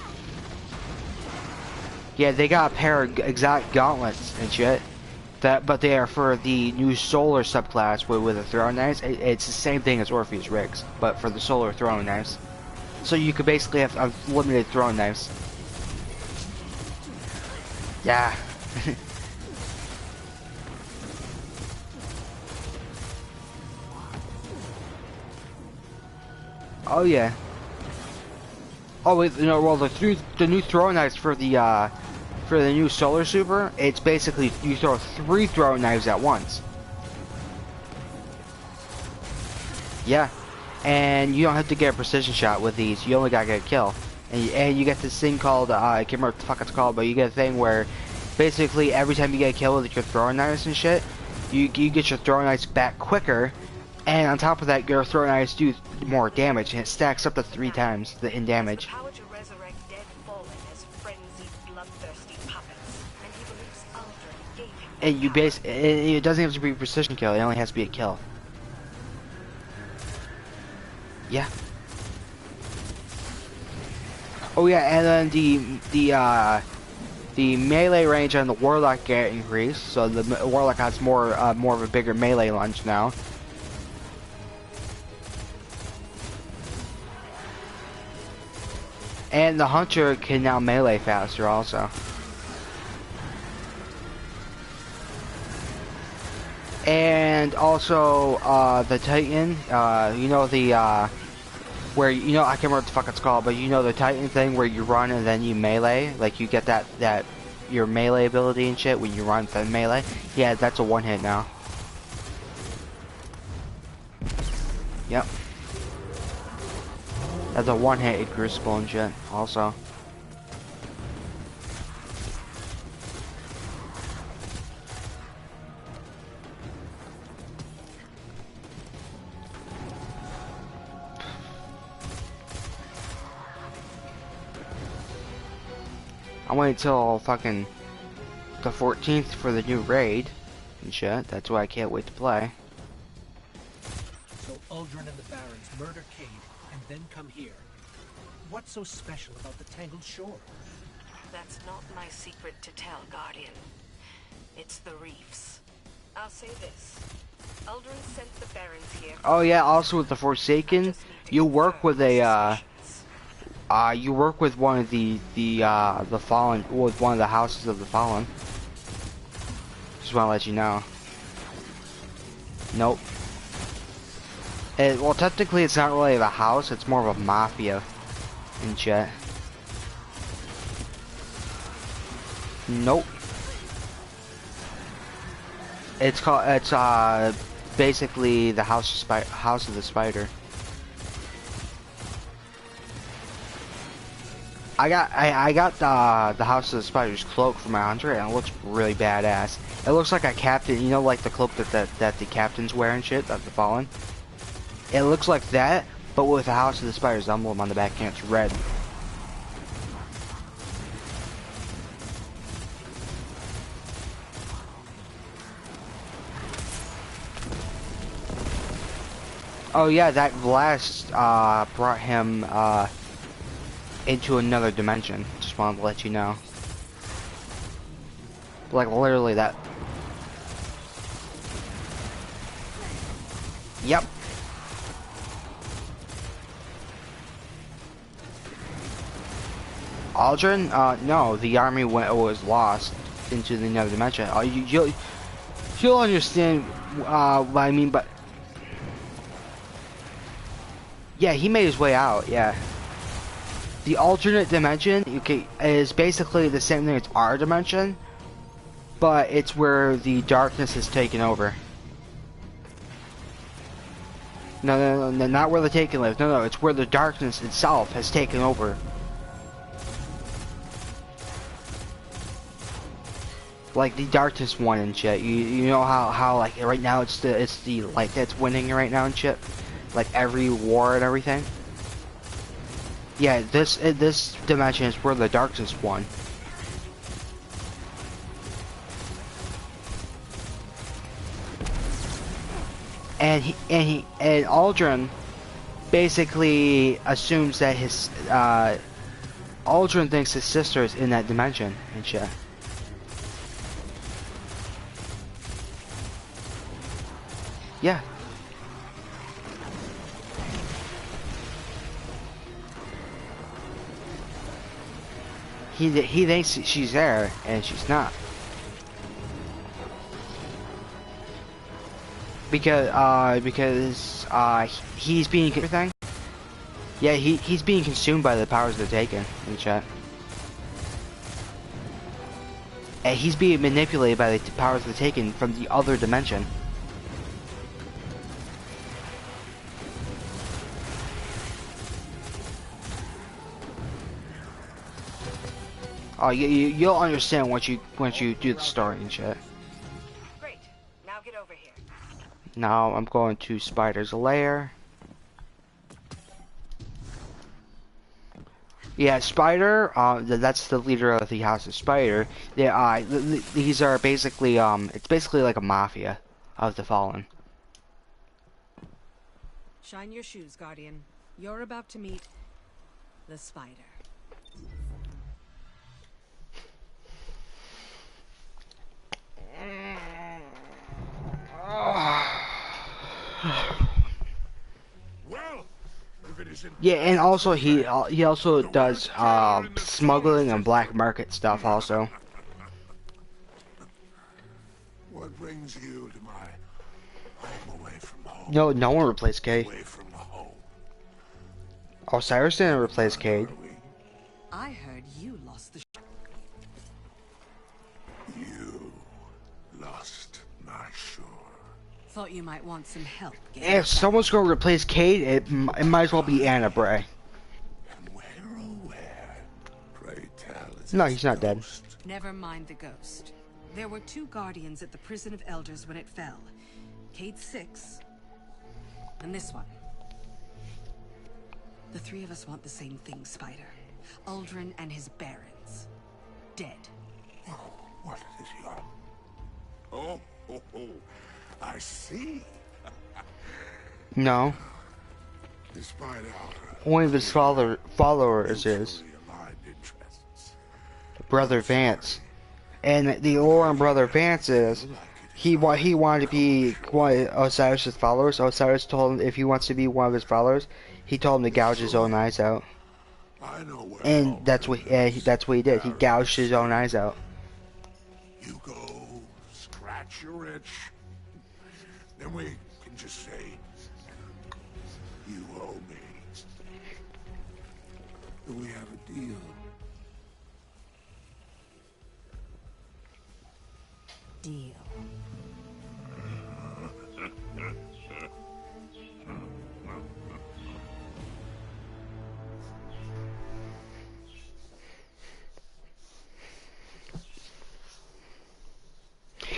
Yeah, they got a pair of exact gauntlets and shit. But they are for the new solar subclass with the throwing knives. It's the same thing as Orpheus rigs, but for the solar throwing knives. So you could basically have unlimited throwing knives. Yeah. Oh yeah. Oh wait, no. Well, the new throwing knives for the new solar super, it's basically you throw 3 throwing knives at once. Yeah, and you don't have to get a precision shot with these. You only gotta get a kill, and you get this thing called I can't remember what the fuck it's called, but you get a thing where basically every time you get a kill with your throwing knives and shit, you get your throwing knives back quicker. And on top of that, your throwing knives do more damage, and it stacks up to 3 times in damage. And it doesn't have to be a precision kill; it only has to be a kill. Yeah. Oh yeah, and then the melee range on the Warlock get increased, so the Warlock has more of a bigger melee lunge now. And the Hunter can now melee faster also. And also, the Titan, you know where, you know, I can't remember what the fuck it's called, but you know the Titan thing where you run and then you melee? Like, you get your melee ability and shit when you run then melee? Yeah, that's a one-hit now. Yep. That's a one-hit Crucible and shit, also. I'm waiting until fucking the 14th for the new raid and shit. That's why I can't wait to play. So Uldren and the Barons murder Cade and then come here. What's so special about the Tangled Shore? That's not my secret to tell, Guardian. It's the reefs. I'll say this. Aldrin sent the Barons here. Oh yeah, also with the Forsaken, you work with a you work with one of the Fallen, with one of the houses of the Fallen. Just want to let you know. Nope. Well, technically it's not really a house, it's more of a mafia and shit. Nope. It's basically the House of the Spider. I got the House of the Spider's cloak for my hunter, and it looks really badass. It looks like a captain, you know, like the cloak that the captains wear and shit, of the Fallen. It looks like that, but with the House of the Spider's emblem on the back, and it's red. Oh yeah, that blast brought him into another dimension. Just wanted to let you know. Like literally that. Yep. Aldrin? No, the army was lost into the another dimension. You'll understand what I mean, but yeah, he made his way out. Yeah. The alternate dimension, is basically the same thing as our dimension, but it's where the darkness has taken over. No, not where the Taken live. No, it's where the darkness itself has taken over. Like the darkness one and shit. You know how like right now it's the light that's winning right now and shit. Like every war and everything. Yeah, this dimension is where the darkness won. And Aldrin basically assumes that his Aldrin thinks his sister is in that dimension and shit. Yeah. He thinks she's there, and she's not. Because he's being everything. Yeah, he's being consumed by the powers of the Taken in the chat. And he's being manipulated by the powers of the Taken from the other dimension. Oh, you'll understand once you do the story and shit. Great. Now get over here. Now I'm going to Spider's lair. Yeah, Spider. That's the leader of the House of Spider. These are basically it's basically like a mafia of the Fallen. Shine your shoes, Guardian. You're about to meet the Spider. Yeah, and also he also does smuggling and black market stuff also. What brings you to my home away from home? No one replaced Cade. Away from the home. Osiris didn't replace Cade. I heard you lost the You lost my shore. Thought you might want some help. If someone's going to replace Cade, it might as well be Anna Bray. And where, oh where? Pray tell. No, he's not dead. Never mind the ghost. There were 2 Guardians at the Prison of Elders when it fell. Cade 6, and this one. The 3 of us want the same thing, Spider. Aldrin and his barons. Dead. Oh, what is your... Oh, I see. No. Despite our One of his followers is. aligned interests, Brother Vance. And the lore on Brother Vance is he wanted to be one of Osiris' followers. Osiris told him if he wants to be one of his followers, he told him to gouge his own eyes out. I know where And that's what he did. He gouged his own eyes out. You go scratch your itch. Then we can just say, you owe me. Do we have a deal? Deal.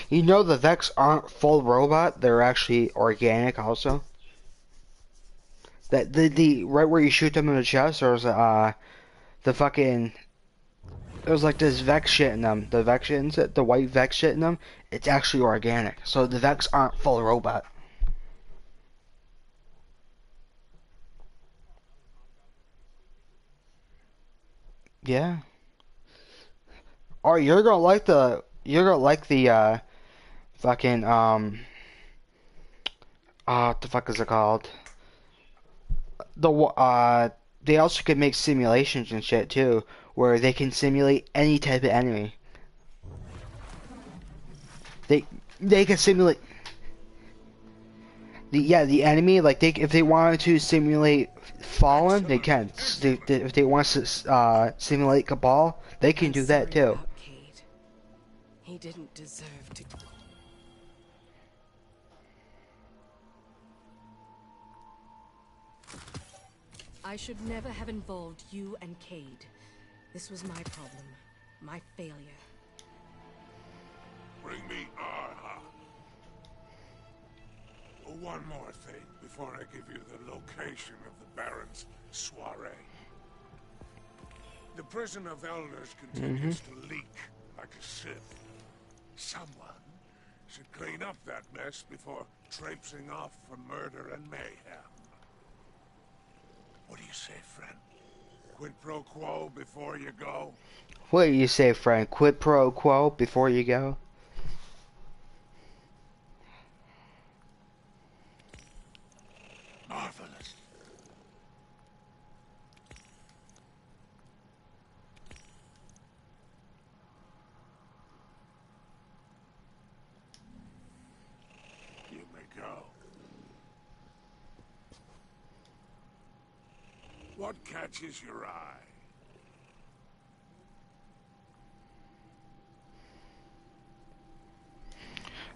You know the Vex aren't full robot, they're actually organic also. That the right where you shoot them in the chest, there's the fucking there's like this Vex shit in them. The Vex shit, the white Vex shit in them, it's actually organic. So the Vex aren't full robot. Yeah. Or you're gonna like the fucking what the fuck is it called? They also can make simulations and shit too, where they can simulate any type of enemy. They can simulate the enemy, like if they wanted to simulate Fallen, they can. If they want to simulate Cabal, they can do that too. About Cade. He didn't deserve to. I should never have involved you and Cade. This was my problem, my failure. Bring me Arha. Oh, one more thing before I give you the location of the Baron's soiree. The prison of elders continues to leak like a sieve. Someone should clean up that mess before traipsing off for murder and mayhem. What do you say, friend? Quid pro quo before you go? What do you say, friend? Quid pro quo before you go? Marvelous. You may go. What catches your eye?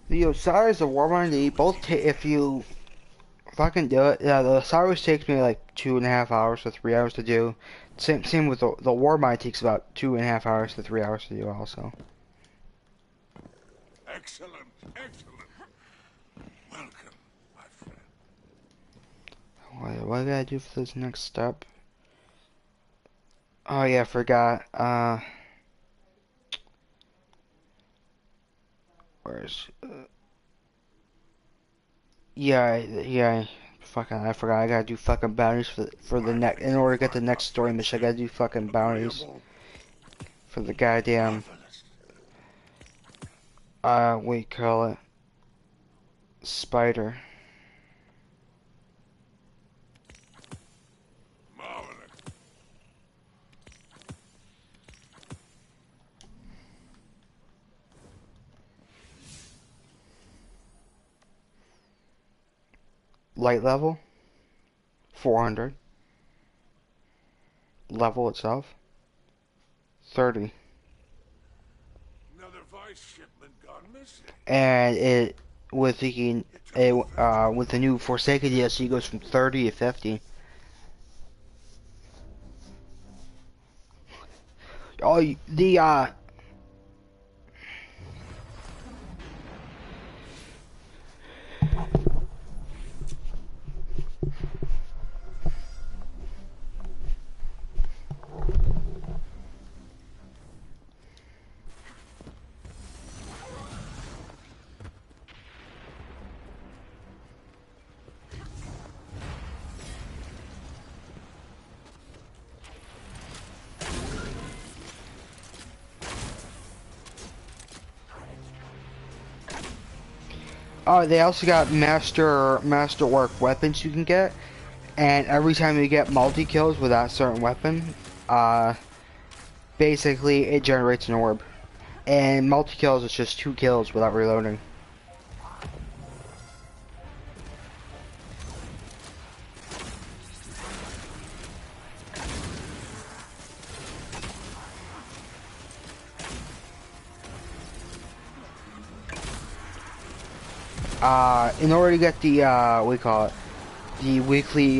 The Osiris and Warmind, they both if you fucking do it. Yeah, the Osiris takes me like 2.5 hours to 3 hours to do. Same with the Warmind takes about 2.5 hours to 3 hours to do also. Excellent, excellent. Welcome, my friend. What did I do for this next step? Oh yeah, I forgot. Where's yeah. Fucking, I forgot. I gotta do fucking bounties for the next. In order to get the next story mission, I gotta do fucking bounties for the goddamn. What do you call it? Spider. Light level 400. Level itself 30. Another vice shipment gone missing. And it with the new Forsaken DLC goes from 30 to 50. Oh, the Oh, they also got masterwork weapons you can get, and every time you get multi kills with that certain weapon, basically it generates an orb. And multi kills is just 2 kills without reloading. In order to get the what do you call it, the weekly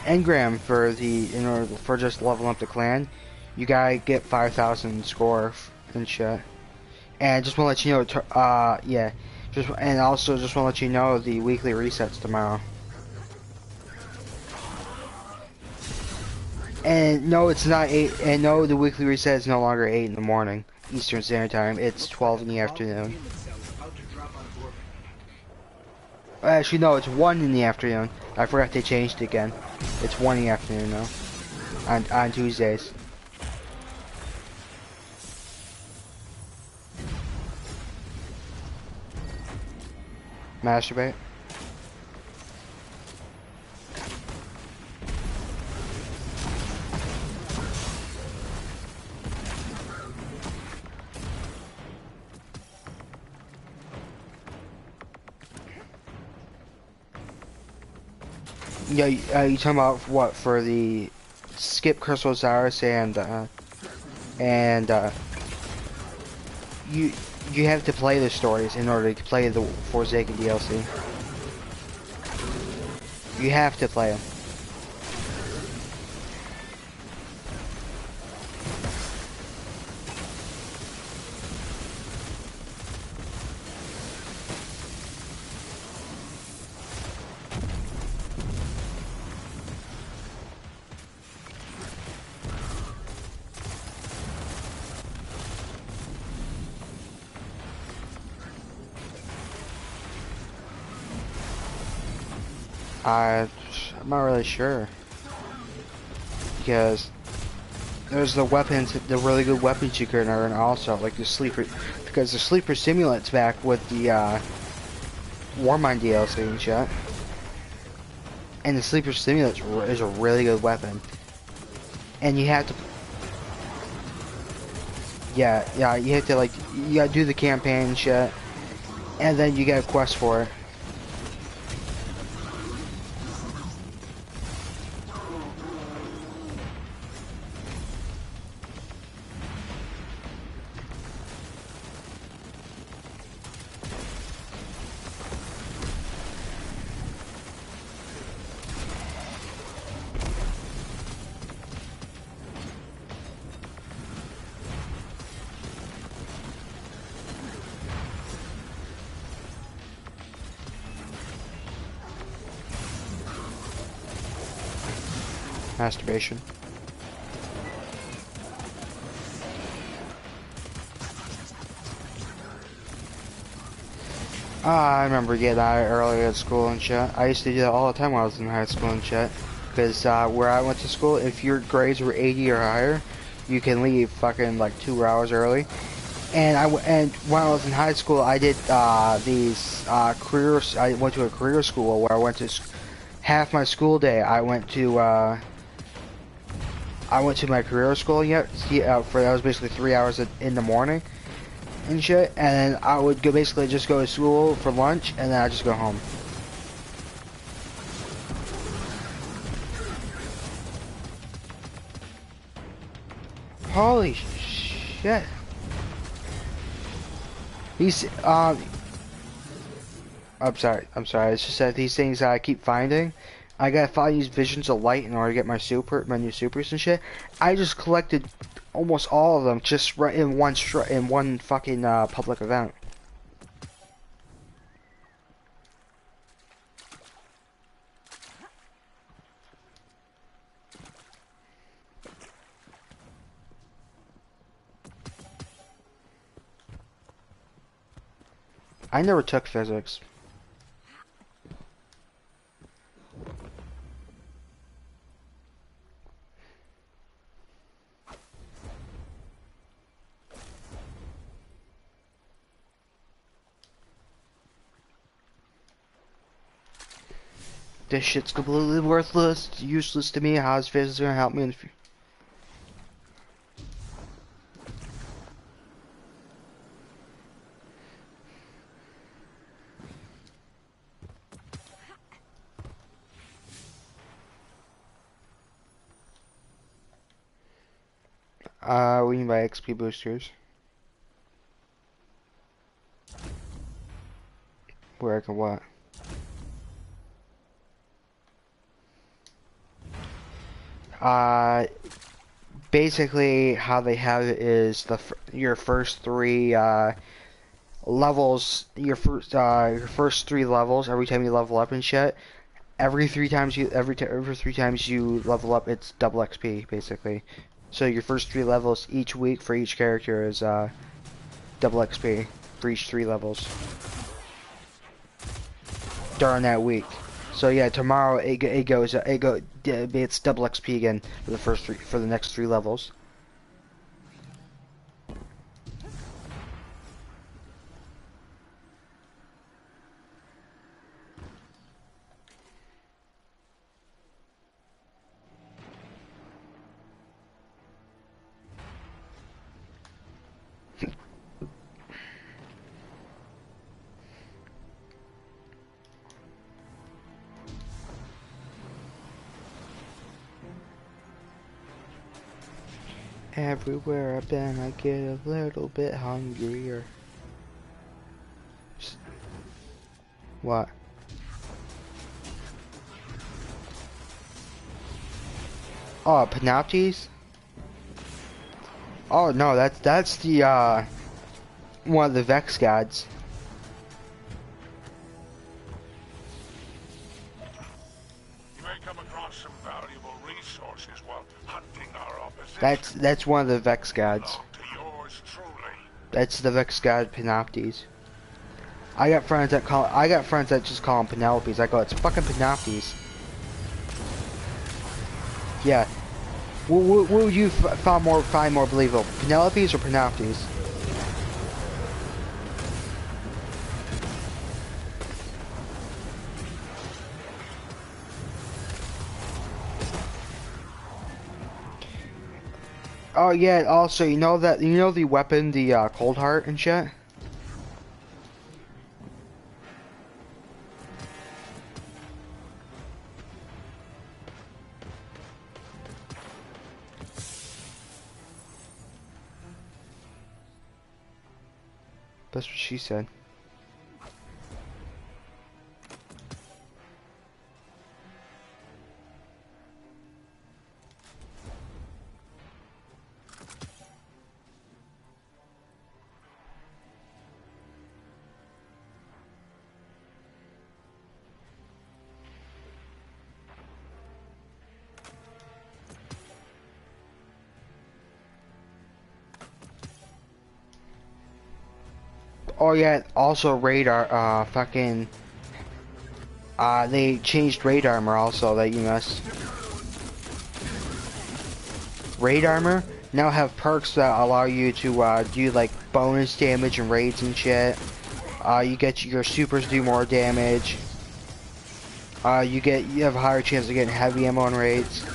engram for in order for just leveling up the clan, you gotta get 5,000 score and shit. And just want to let you know, yeah, and also just want to let you know the weekly resets tomorrow. And no, it's not 8. And no, the weekly reset is no longer 8 in the morning Eastern Standard Time. It's 12 in the afternoon. Actually, no, it's 1 in the afternoon. I forgot they changed it again. It's 1 in the afternoon now. On Tuesdays. Masturbate. Yeah, you talking about what for the skip Crystal Zaris and you have to play the stories in order to play the Forsaken DLC. You have to play them. I'm not really sure, because there's the weapons, the really good weapons you can earn also, like the sleeper, because the sleeper simulant's back with the Warmind DLC and shit, and the sleeper simulant is a really good weapon, and you have to, yeah, you have to like, you gotta do the campaign and shit, and then you get a quest for it. Masturbation. I remember getting out early at school and shit. I used to do that all the time when I was in high school and shit. Because where I went to school, if your grades were 80 or higher, you can leave fucking like 2 hours early. And when I was in high school, I did these careers. I went to a career school where I went to half my school day. I went to my career school for that was basically 3 hours in the morning and shit, and then I would basically just go to school for lunch, and then I just go home. Holy shit! I'm sorry. It's just that these things I keep finding, I gotta find these visions of light in order to get my new supers and shit. I just collected almost all of them just right in one fucking public event. I never took physics. This shit's completely worthless, useless to me. How's this gonna help me in the future? We can buy XP boosters. Where I can what? Basically how they have it is your first three levels, your first three levels. Every time you level up and shit, every three times you level up, it's double XP basically. So your first three levels each week for each character is double XP for each three levels during that week. So yeah, tomorrow it's double XP again for the next three levels. Everywhere I've been, I get a little bit hungrier. What? Oh, Panoptes? Oh no, that's the one of the Vex gods. You may come across some valuable resources while hunting our opposition. That's one of the Vex gods. To yours truly. That's the Vex god Panoptes. I got friends that just call them Penelopes. I go, it's fucking Panoptes. Yeah. What would you find more believable, Penelopes or Panoptes? Oh yeah. Also, you know the weapon, the Cold Heart and shit. That's what she said. Oh yeah, also radar, they changed raid armor also that you missed. Raid armor now have perks that allow you to do like bonus damage and raids and shit. You get your supers do more damage. You have a higher chance of getting heavy ammo on raids.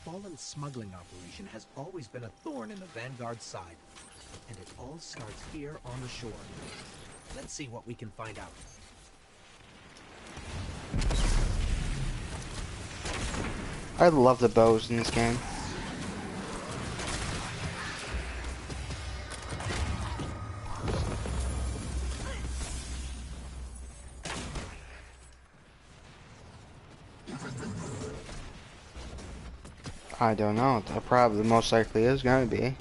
Fallen smuggling operation has always been a thorn in the Vanguard's side. And it all starts here on the shore. Let's see what we can find out. I love the bows in this game. I don't know. That probably most likely is gonna be.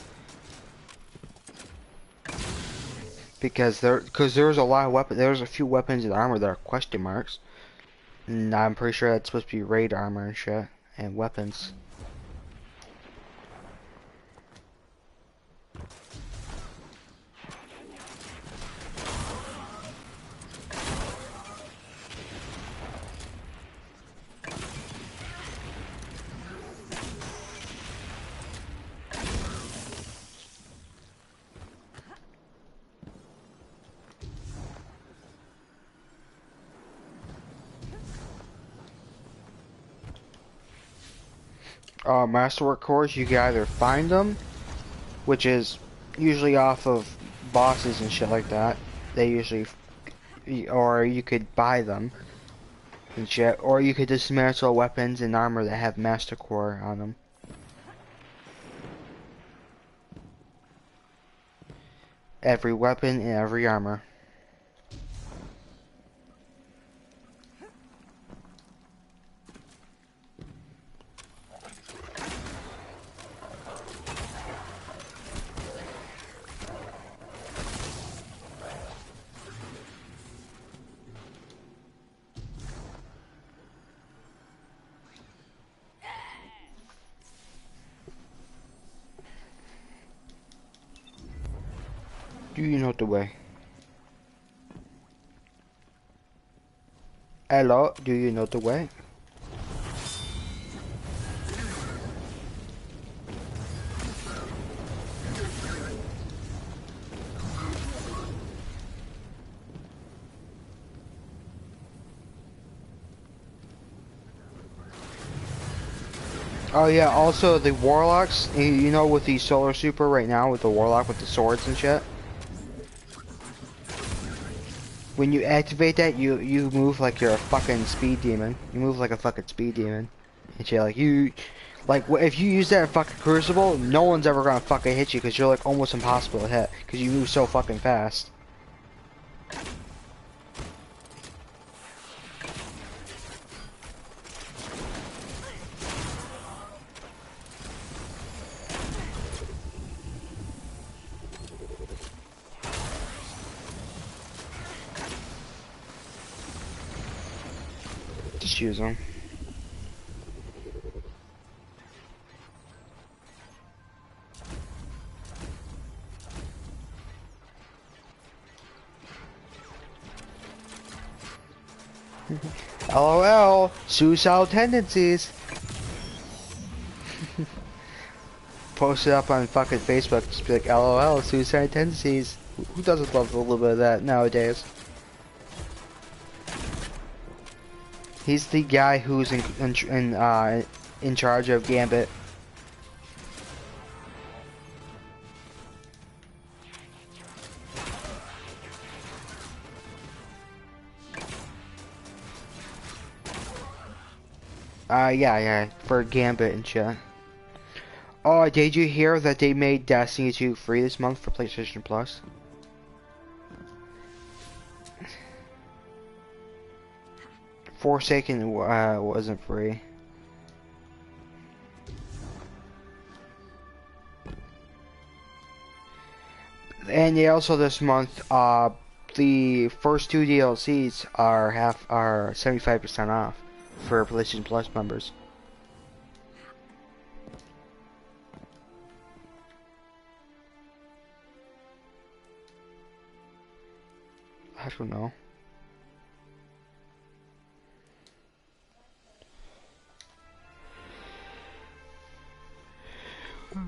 because there's a lot of there's a few weapons and armor that are question marks, and I'm pretty sure that's supposed to be raid armor and shit and weapons. Masterwork cores, you can either find them, which is usually off of bosses and shit like that. They usually, or you could buy them and shit, or you could dismantle weapons and armor that have master core on them. Every weapon and every armor. Do you know the way? Hello, do you know the way? Oh yeah, also the Warlocks, you know, with the Solar Super right now, with the Warlock with the swords and shit. When you activate that, you move like you're a fucking speed demon. You move like a fucking speed demon. And shit, if you use that in fucking Crucible, no one's ever gonna fucking hit you because you're like almost impossible to hit because you move so fucking fast. Just use them. LOL, suicidal tendencies. Post it up on fucking Facebook, just be like, LOL, suicidal tendencies. Who doesn't love a little bit of that nowadays? He's the guy who's in charge of Gambit. Yeah, for Gambit and shit. Oh, did you hear that they made Destiny 2 free this month for PlayStation Plus? Forsaken wasn't free. And they also this month, the first two DLCs are 75% off for PlayStation Plus members. I don't know.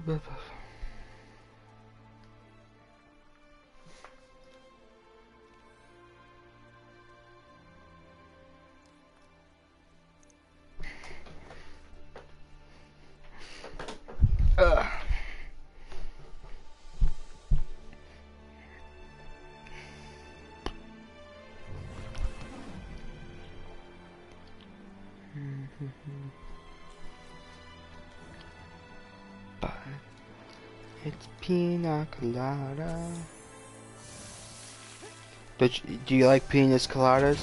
But it's pina colada. Do you like pinas coladas?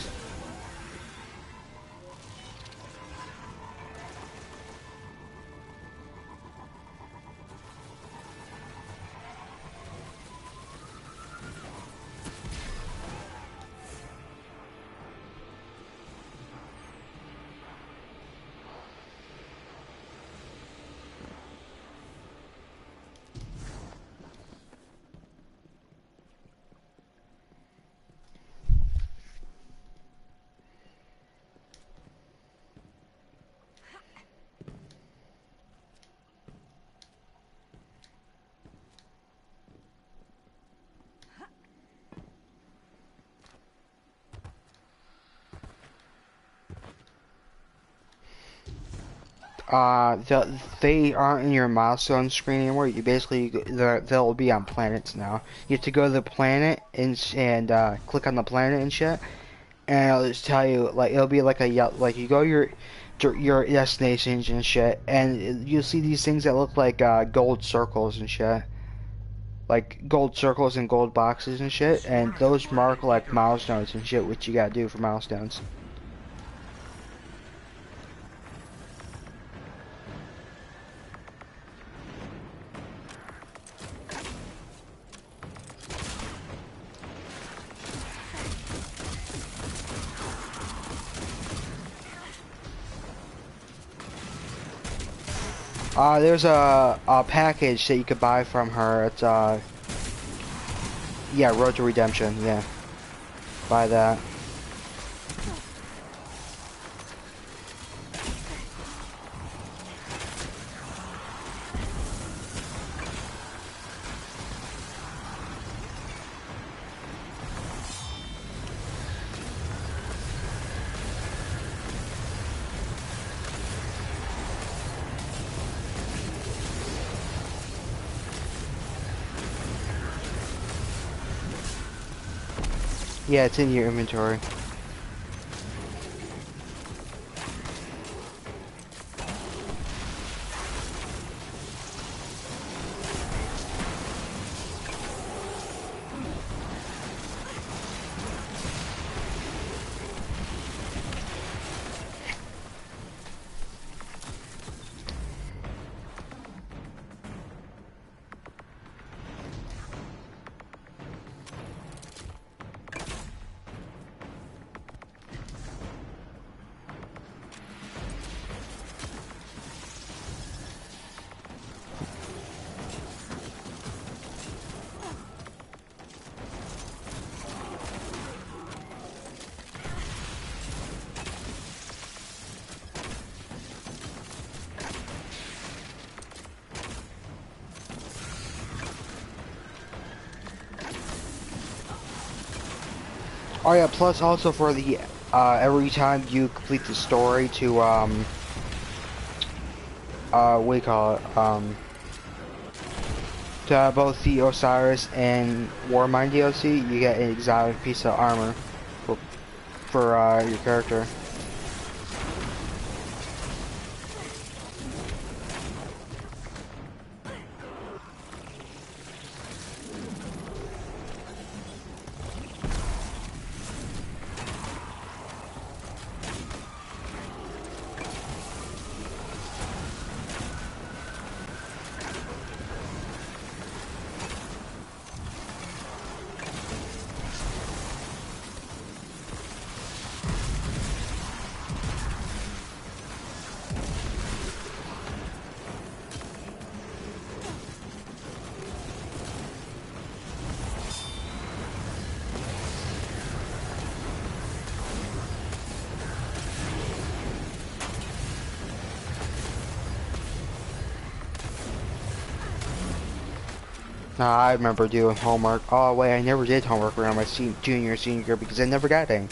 they aren't in your milestone screen anymore. You basically they'll be on planets now. You have to go to the planet and click on the planet and shit, and it'll just tell you like it'll be like like you go your destinations and shit, and you'll see these things that look like gold circles and shit, like gold circles and gold boxes and shit, and those mark like milestones and shit, which you gotta do for milestones. There's a package that you could buy from her. It's yeah, Road to Redemption. Yeah, buy that. Yeah, it's in your inventory. Oh yeah, plus also for the every time you complete the story to what do you call it, to both the Osiris and Warmind DLC, you get an exotic piece of armor for your character. Nah, I remember doing homework. Oh wait, I never did homework around my junior, senior year because I never got any.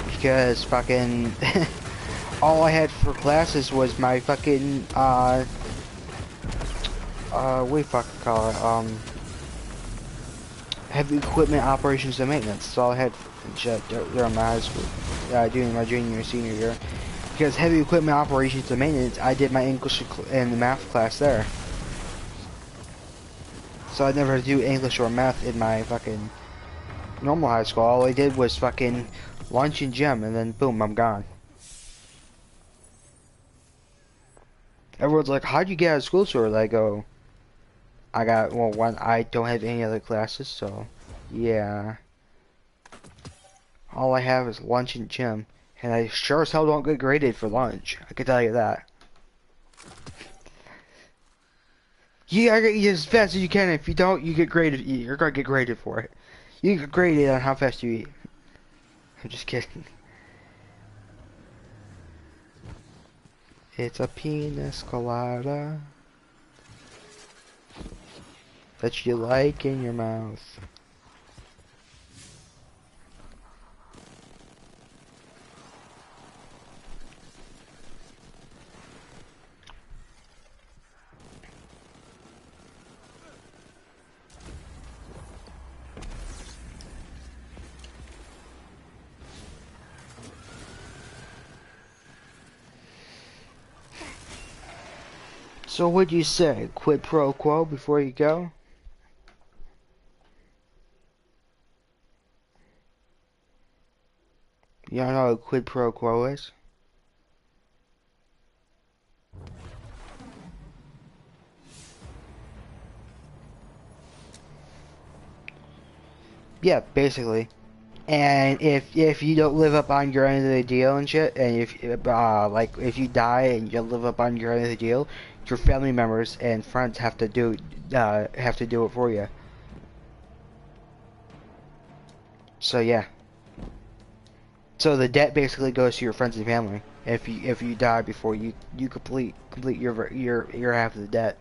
Because fucking all I had for classes was my fucking what do you fucking call it? Heavy equipment operations and maintenance. That's all I had during my high school, during my junior, senior year. Because heavy equipment operations and maintenance, I did my English and math class there. So I never had to do English or math in my fucking normal high school. All I did was fucking lunch and gym, and then boom, I'm gone. Everyone's like, how'd you get out of school so early? I go, well, one, I don't have any other classes, so yeah. All I have is lunch and gym. And I sure as hell don't get graded for lunch. I can tell you that. You gotta eat as fast as you can. If you don't, you get graded. You're gonna get graded for it. You get graded on how fast you eat. I'm just kidding. It's a pina colada that you like in your mouth. So what'd you say? Quid pro quo before you go? You don't know what quid pro quo is? Yeah, basically. And if you don't live up on your end of the deal and shit, and if like if you die and you don't live up on your end of the deal, your family members and friends have to do it for you. So yeah. So the debt basically goes to your friends and family if you die before you complete your half of the debt.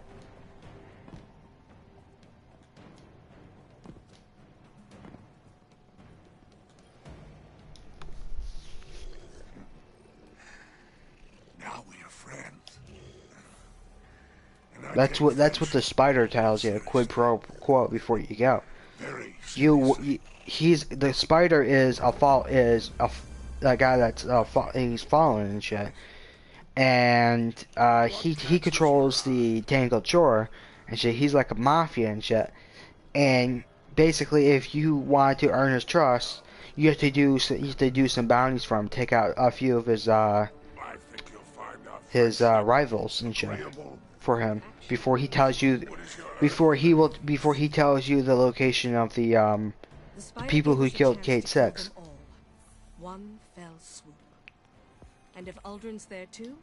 Now we are friends. That's what the spider tells you. Quid pro quo before you go. He's the spider is a guy that's he's fallen and shit, and he controls the Tangled Shore and shit. He's like a mafia and shit, and basically if you want to earn his trust, you have to do some bounties for him, take out a few of his rivals and shit for him before he tells you the location of the people who killed Kate Six. One fell swoop. And if Uldren's there too?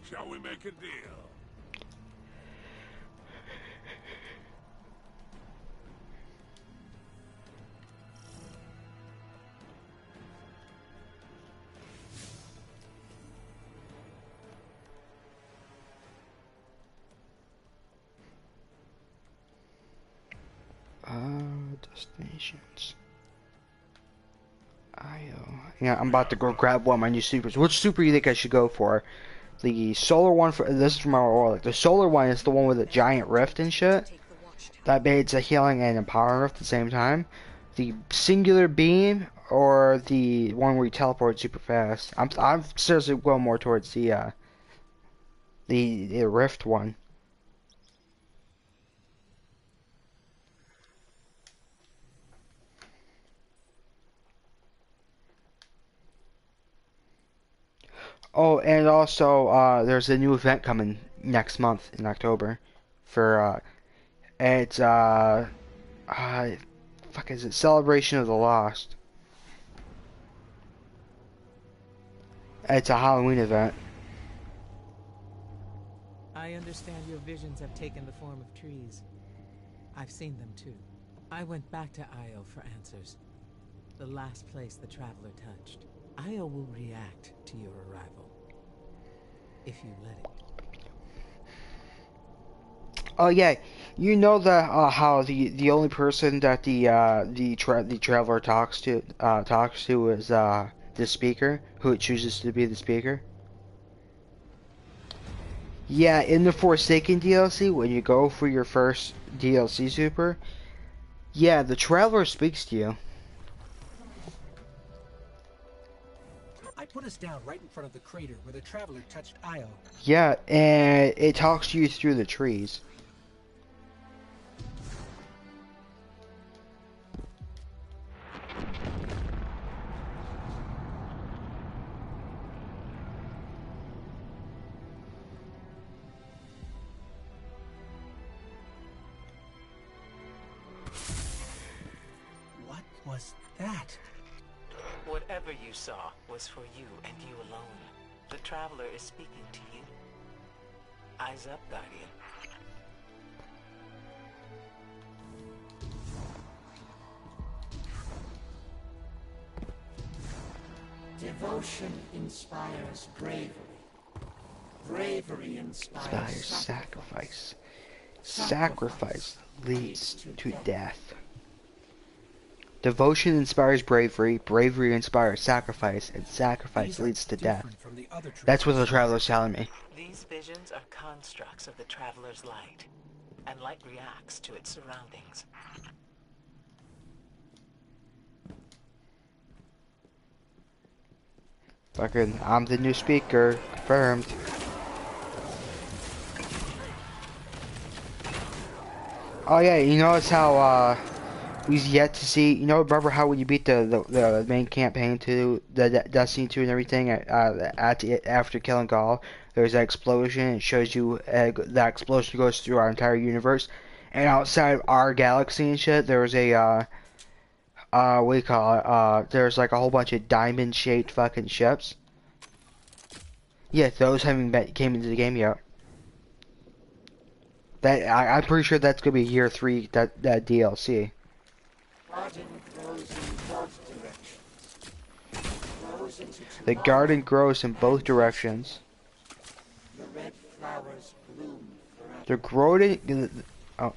Shall we make a deal? Destinations. Yeah, I'm about to go grab one of my new supers. Which super do you think I should go for? The solar one this is from our Warlock. The solar one is the one with a giant rift and shit. That made a healing and empowering rift at the same time. The singular beam or the one where you teleport super fast. I'm seriously going more towards the rift one. Oh, and also, there's a new event coming next month in October for, it's, fuck is it? Celebration of the Lost. It's a Halloween event. I understand your visions have taken the form of trees. I've seen them too. I went back to Io for answers. The last place the Traveler touched. Io will react to your arrival. If you let it. Oh yeah, you know that how the only person that the Traveler talks to is the speaker, who it chooses to be the speaker. Yeah, in the Forsaken DLC, when you go for your first DLC super, yeah, the Traveler speaks to you. I put us down right in front of the crater where the Traveler touched Io. Yeah, and it talks to you through the trees. What was that? Whatever you saw was for you and you alone. The Traveler is speaking to you. Eyes up, Guardian. Devotion inspires bravery. Bravery inspires sacrifice. Sacrifice leads to death. Devotion inspires bravery, bravery inspires sacrifice, and sacrifice leads to death. That's what the Traveler's telling me. These visions are constructs of the Traveler's light, and light reacts to its surroundings. Fucking, I'm the new speaker. Confirmed. Oh yeah, you notice how we've yet to see. You know, remember how when you beat the main campaign to the Destiny 2 and everything after killing Gaul, there's that explosion. It shows you that explosion goes through our entire universe, and outside of our galaxy and shit, there was a what do you call it? There's like a whole bunch of diamond-shaped fucking ships. Yeah, those haven't came into the game yet. That I'm pretty sure that's gonna be year 3. That DLC. The garden grows in both directions. The red flowers bloom forever. The growing. Oh.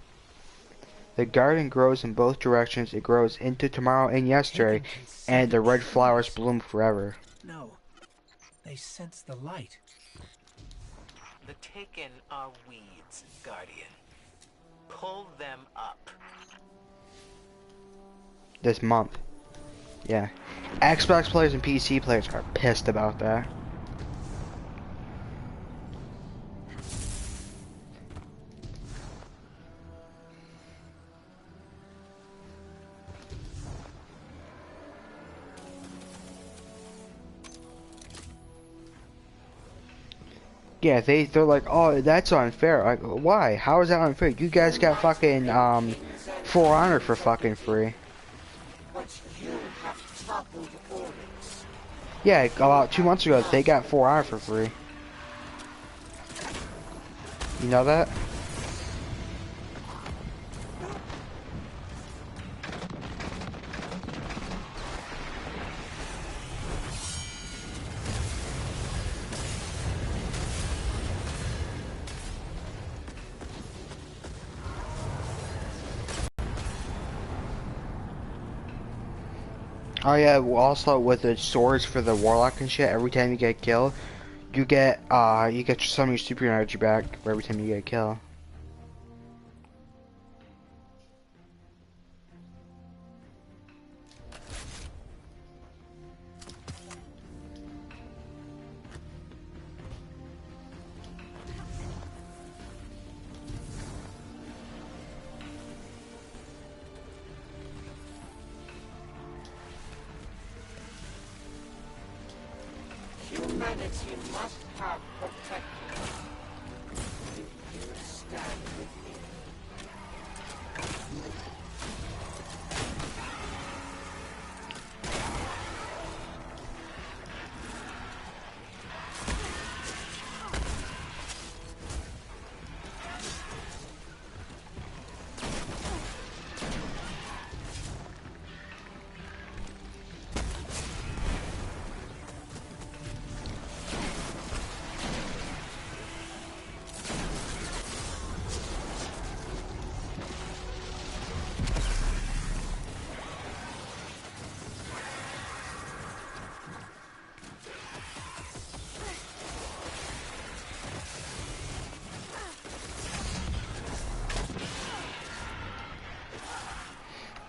The garden grows in both directions. It grows into tomorrow and yesterday, and the red flowers bloom forever. No, they sense the light. The Taken are weeds, Guardian. Pull them up. This month. Yeah. Xbox players and PC players are pissed about that. Yeah, they're like, oh, that's unfair. Like, why? How is that unfair? You guys got fucking For Honor for fucking free. But you have toppled orders. Yeah, about 2 months ago, they got For Honor for free. You know that? Oh yeah, also with the swords for the Warlock and shit, every time you get killed, you get some of your super energy back for every time you get killed. Humanity must have protectors. If you stand with me.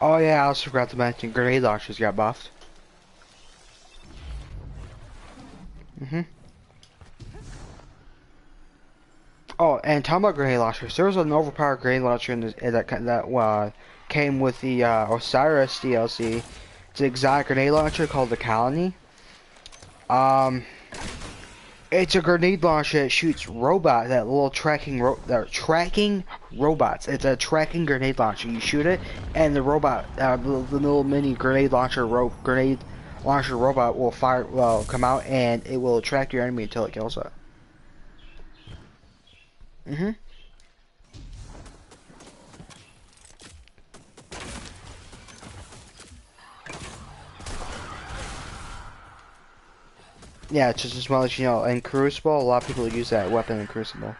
Oh yeah, I also forgot to mention grenade launchers got buffed. Oh, and talking about grenade launchers, there was an overpowered grenade launcher in that came with the Osiris DLC. It's an exotic grenade launcher called the Colony. It's a grenade launcher that shoots tracking robots. It's a tracking grenade launcher. You shoot it, and the robot, the little mini grenade launcher robot will come out, and it will track your enemy until it kills it. Yeah, it's just as well as you know, in Crucible, a lot of people use that weapon in Crucible.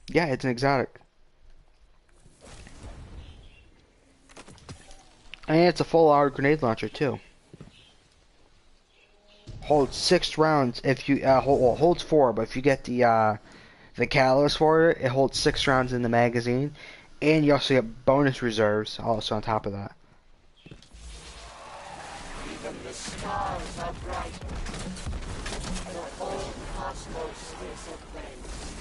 Yeah, it's an exotic. And it's a full-hour grenade launcher too. Holds 6 rounds if you holds 4, but if you get the catalyst for it, it holds 6 rounds in the magazine, and you also get bonus reserves also on top of that. even the stars are brighter. The whole cosmos is ablaze.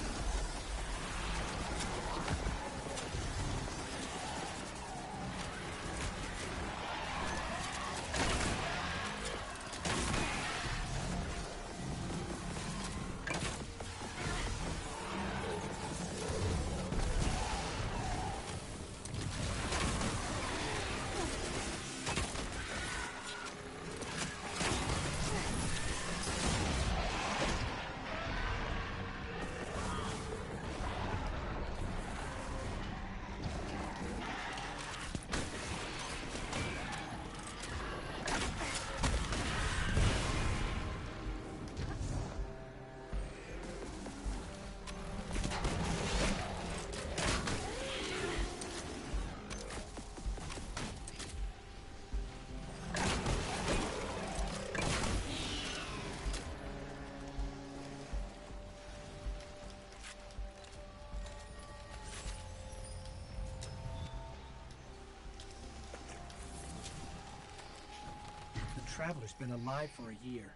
The Traveler's been alive for a year.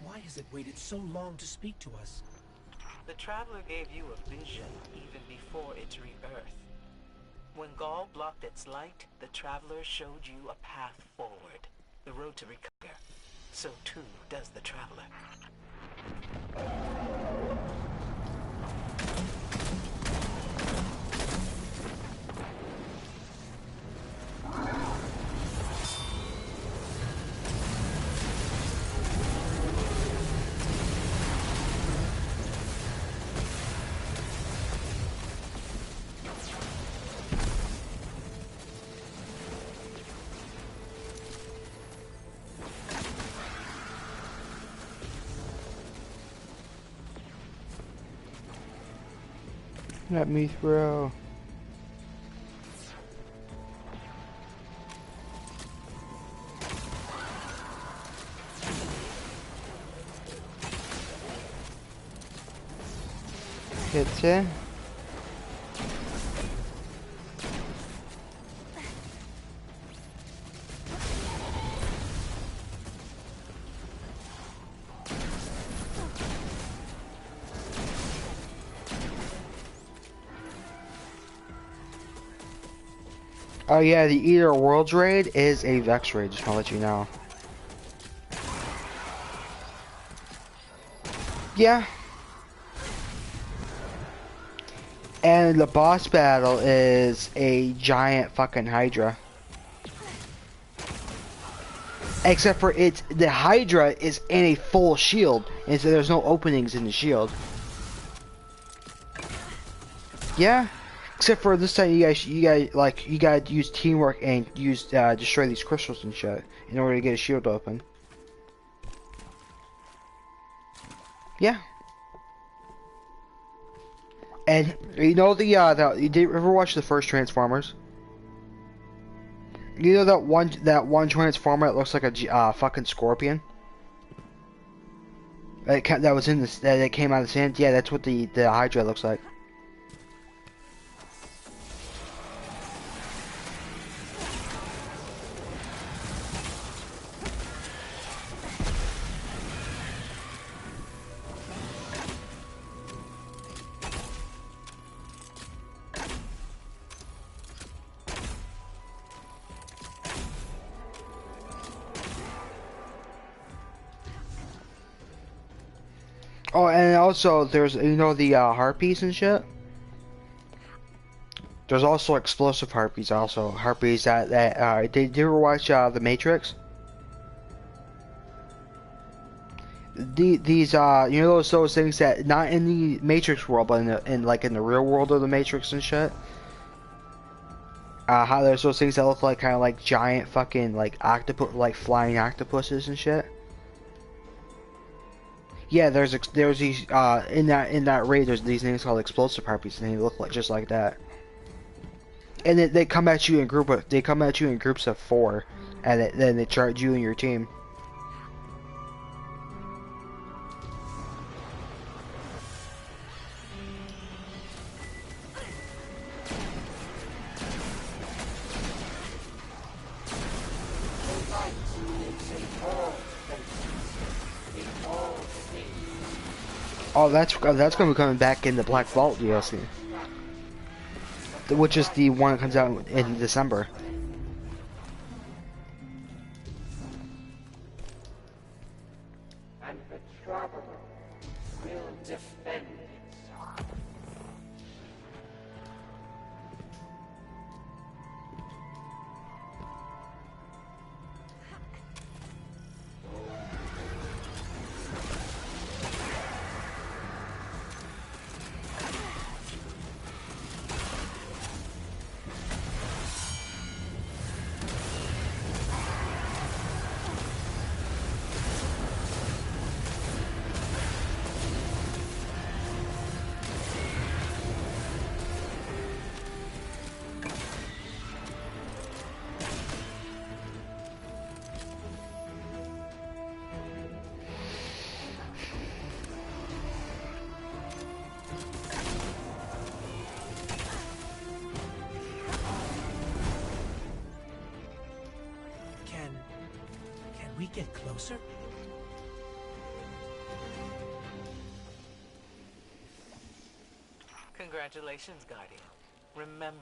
Why has it waited so long to speak to us? The Traveler gave you a vision even before its rebirth. When Gaul blocked its light, the Traveler showed you a path forward, the road to recover. So too does the Traveler. Let me throw. Hits it. Oh yeah, the Eater Worlds raid is a Vex raid, just wanna let you know. Yeah. And the boss battle is a giant fucking Hydra. Except for the Hydra is in a full shield, and so there's no openings in the shield. Yeah. Except for this time, you gotta use teamwork and use destroy these crystals and shit in order to get a shield open. Yeah. And you know you did ever watch the first Transformers? You know that one Transformer that looks like a fucking scorpion? That was in this that came out of the sand. Yeah, that's what the Hydra looks like. Oh, and also there's the harpies and shit. There's also explosive harpies. Also harpies that did you ever watch The Matrix? These those things that not in the Matrix world, but in the real world of the Matrix and shit. How there's those things that look like kind of like giant fucking like octopus, like flying octopuses and shit. Yeah, there's these in that raid. There's these things called explosive harpies, and they look like just like that. And they come at you in groups of 4, and then they charge you and your team. light lives in all places, in all things. Oh, that's gonna be coming back in the Black Vault DLC, which is the one that comes out in December. And the traveler will defend itself. Can we get closer? Congratulations, Guardian. Remember,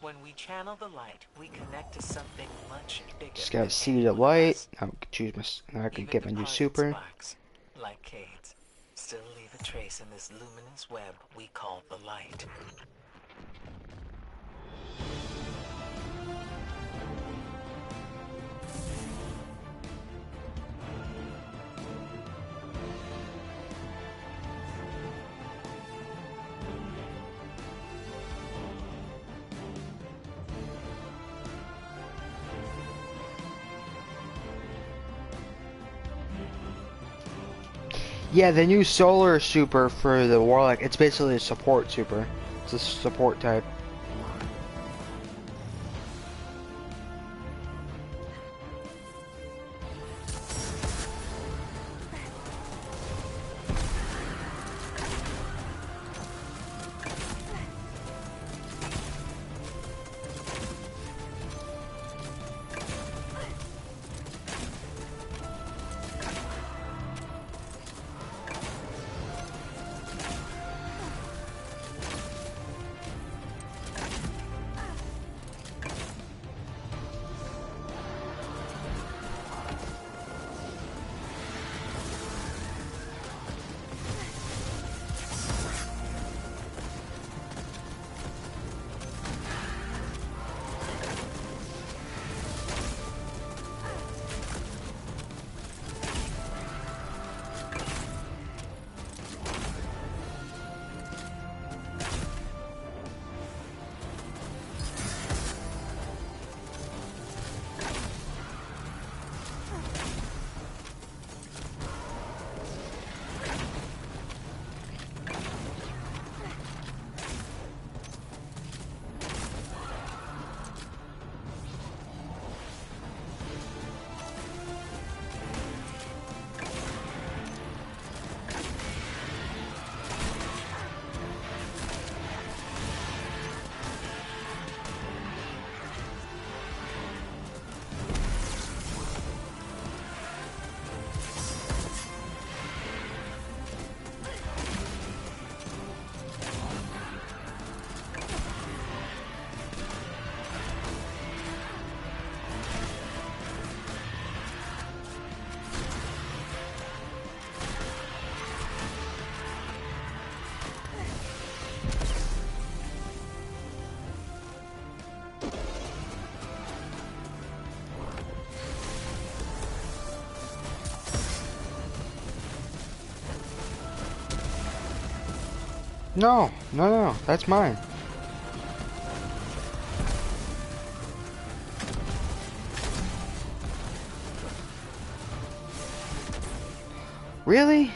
when we channel the light, we connect to something much bigger. Just gotta than see the any one of light. us. I can choose my. Now I can Even get my new departed super. sparks, like Cade's, still leave a trace in this luminous web we call the light. Yeah, the new solar super for the Warlock, it's basically a support super. It's a support type. No, that's mine. Really?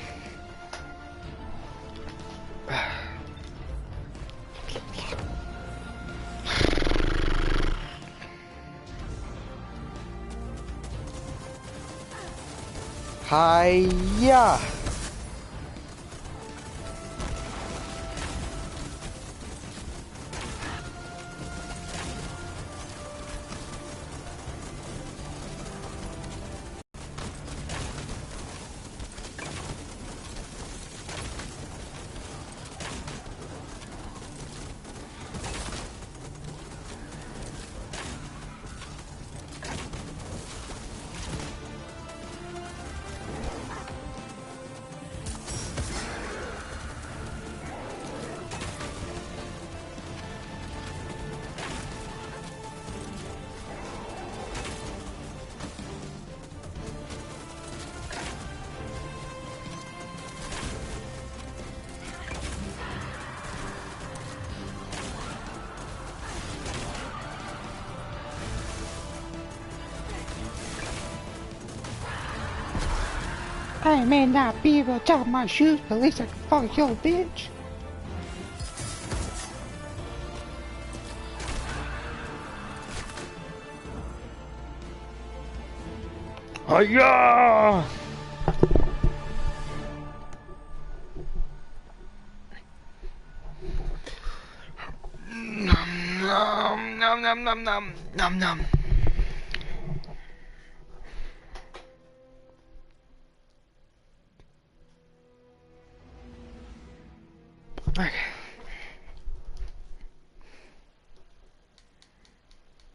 Hiya! I may not be able to tie my shoes, but at least I can fuck your bitch. Oh yeah! Nom nom nom nom nom nom nom. Okay.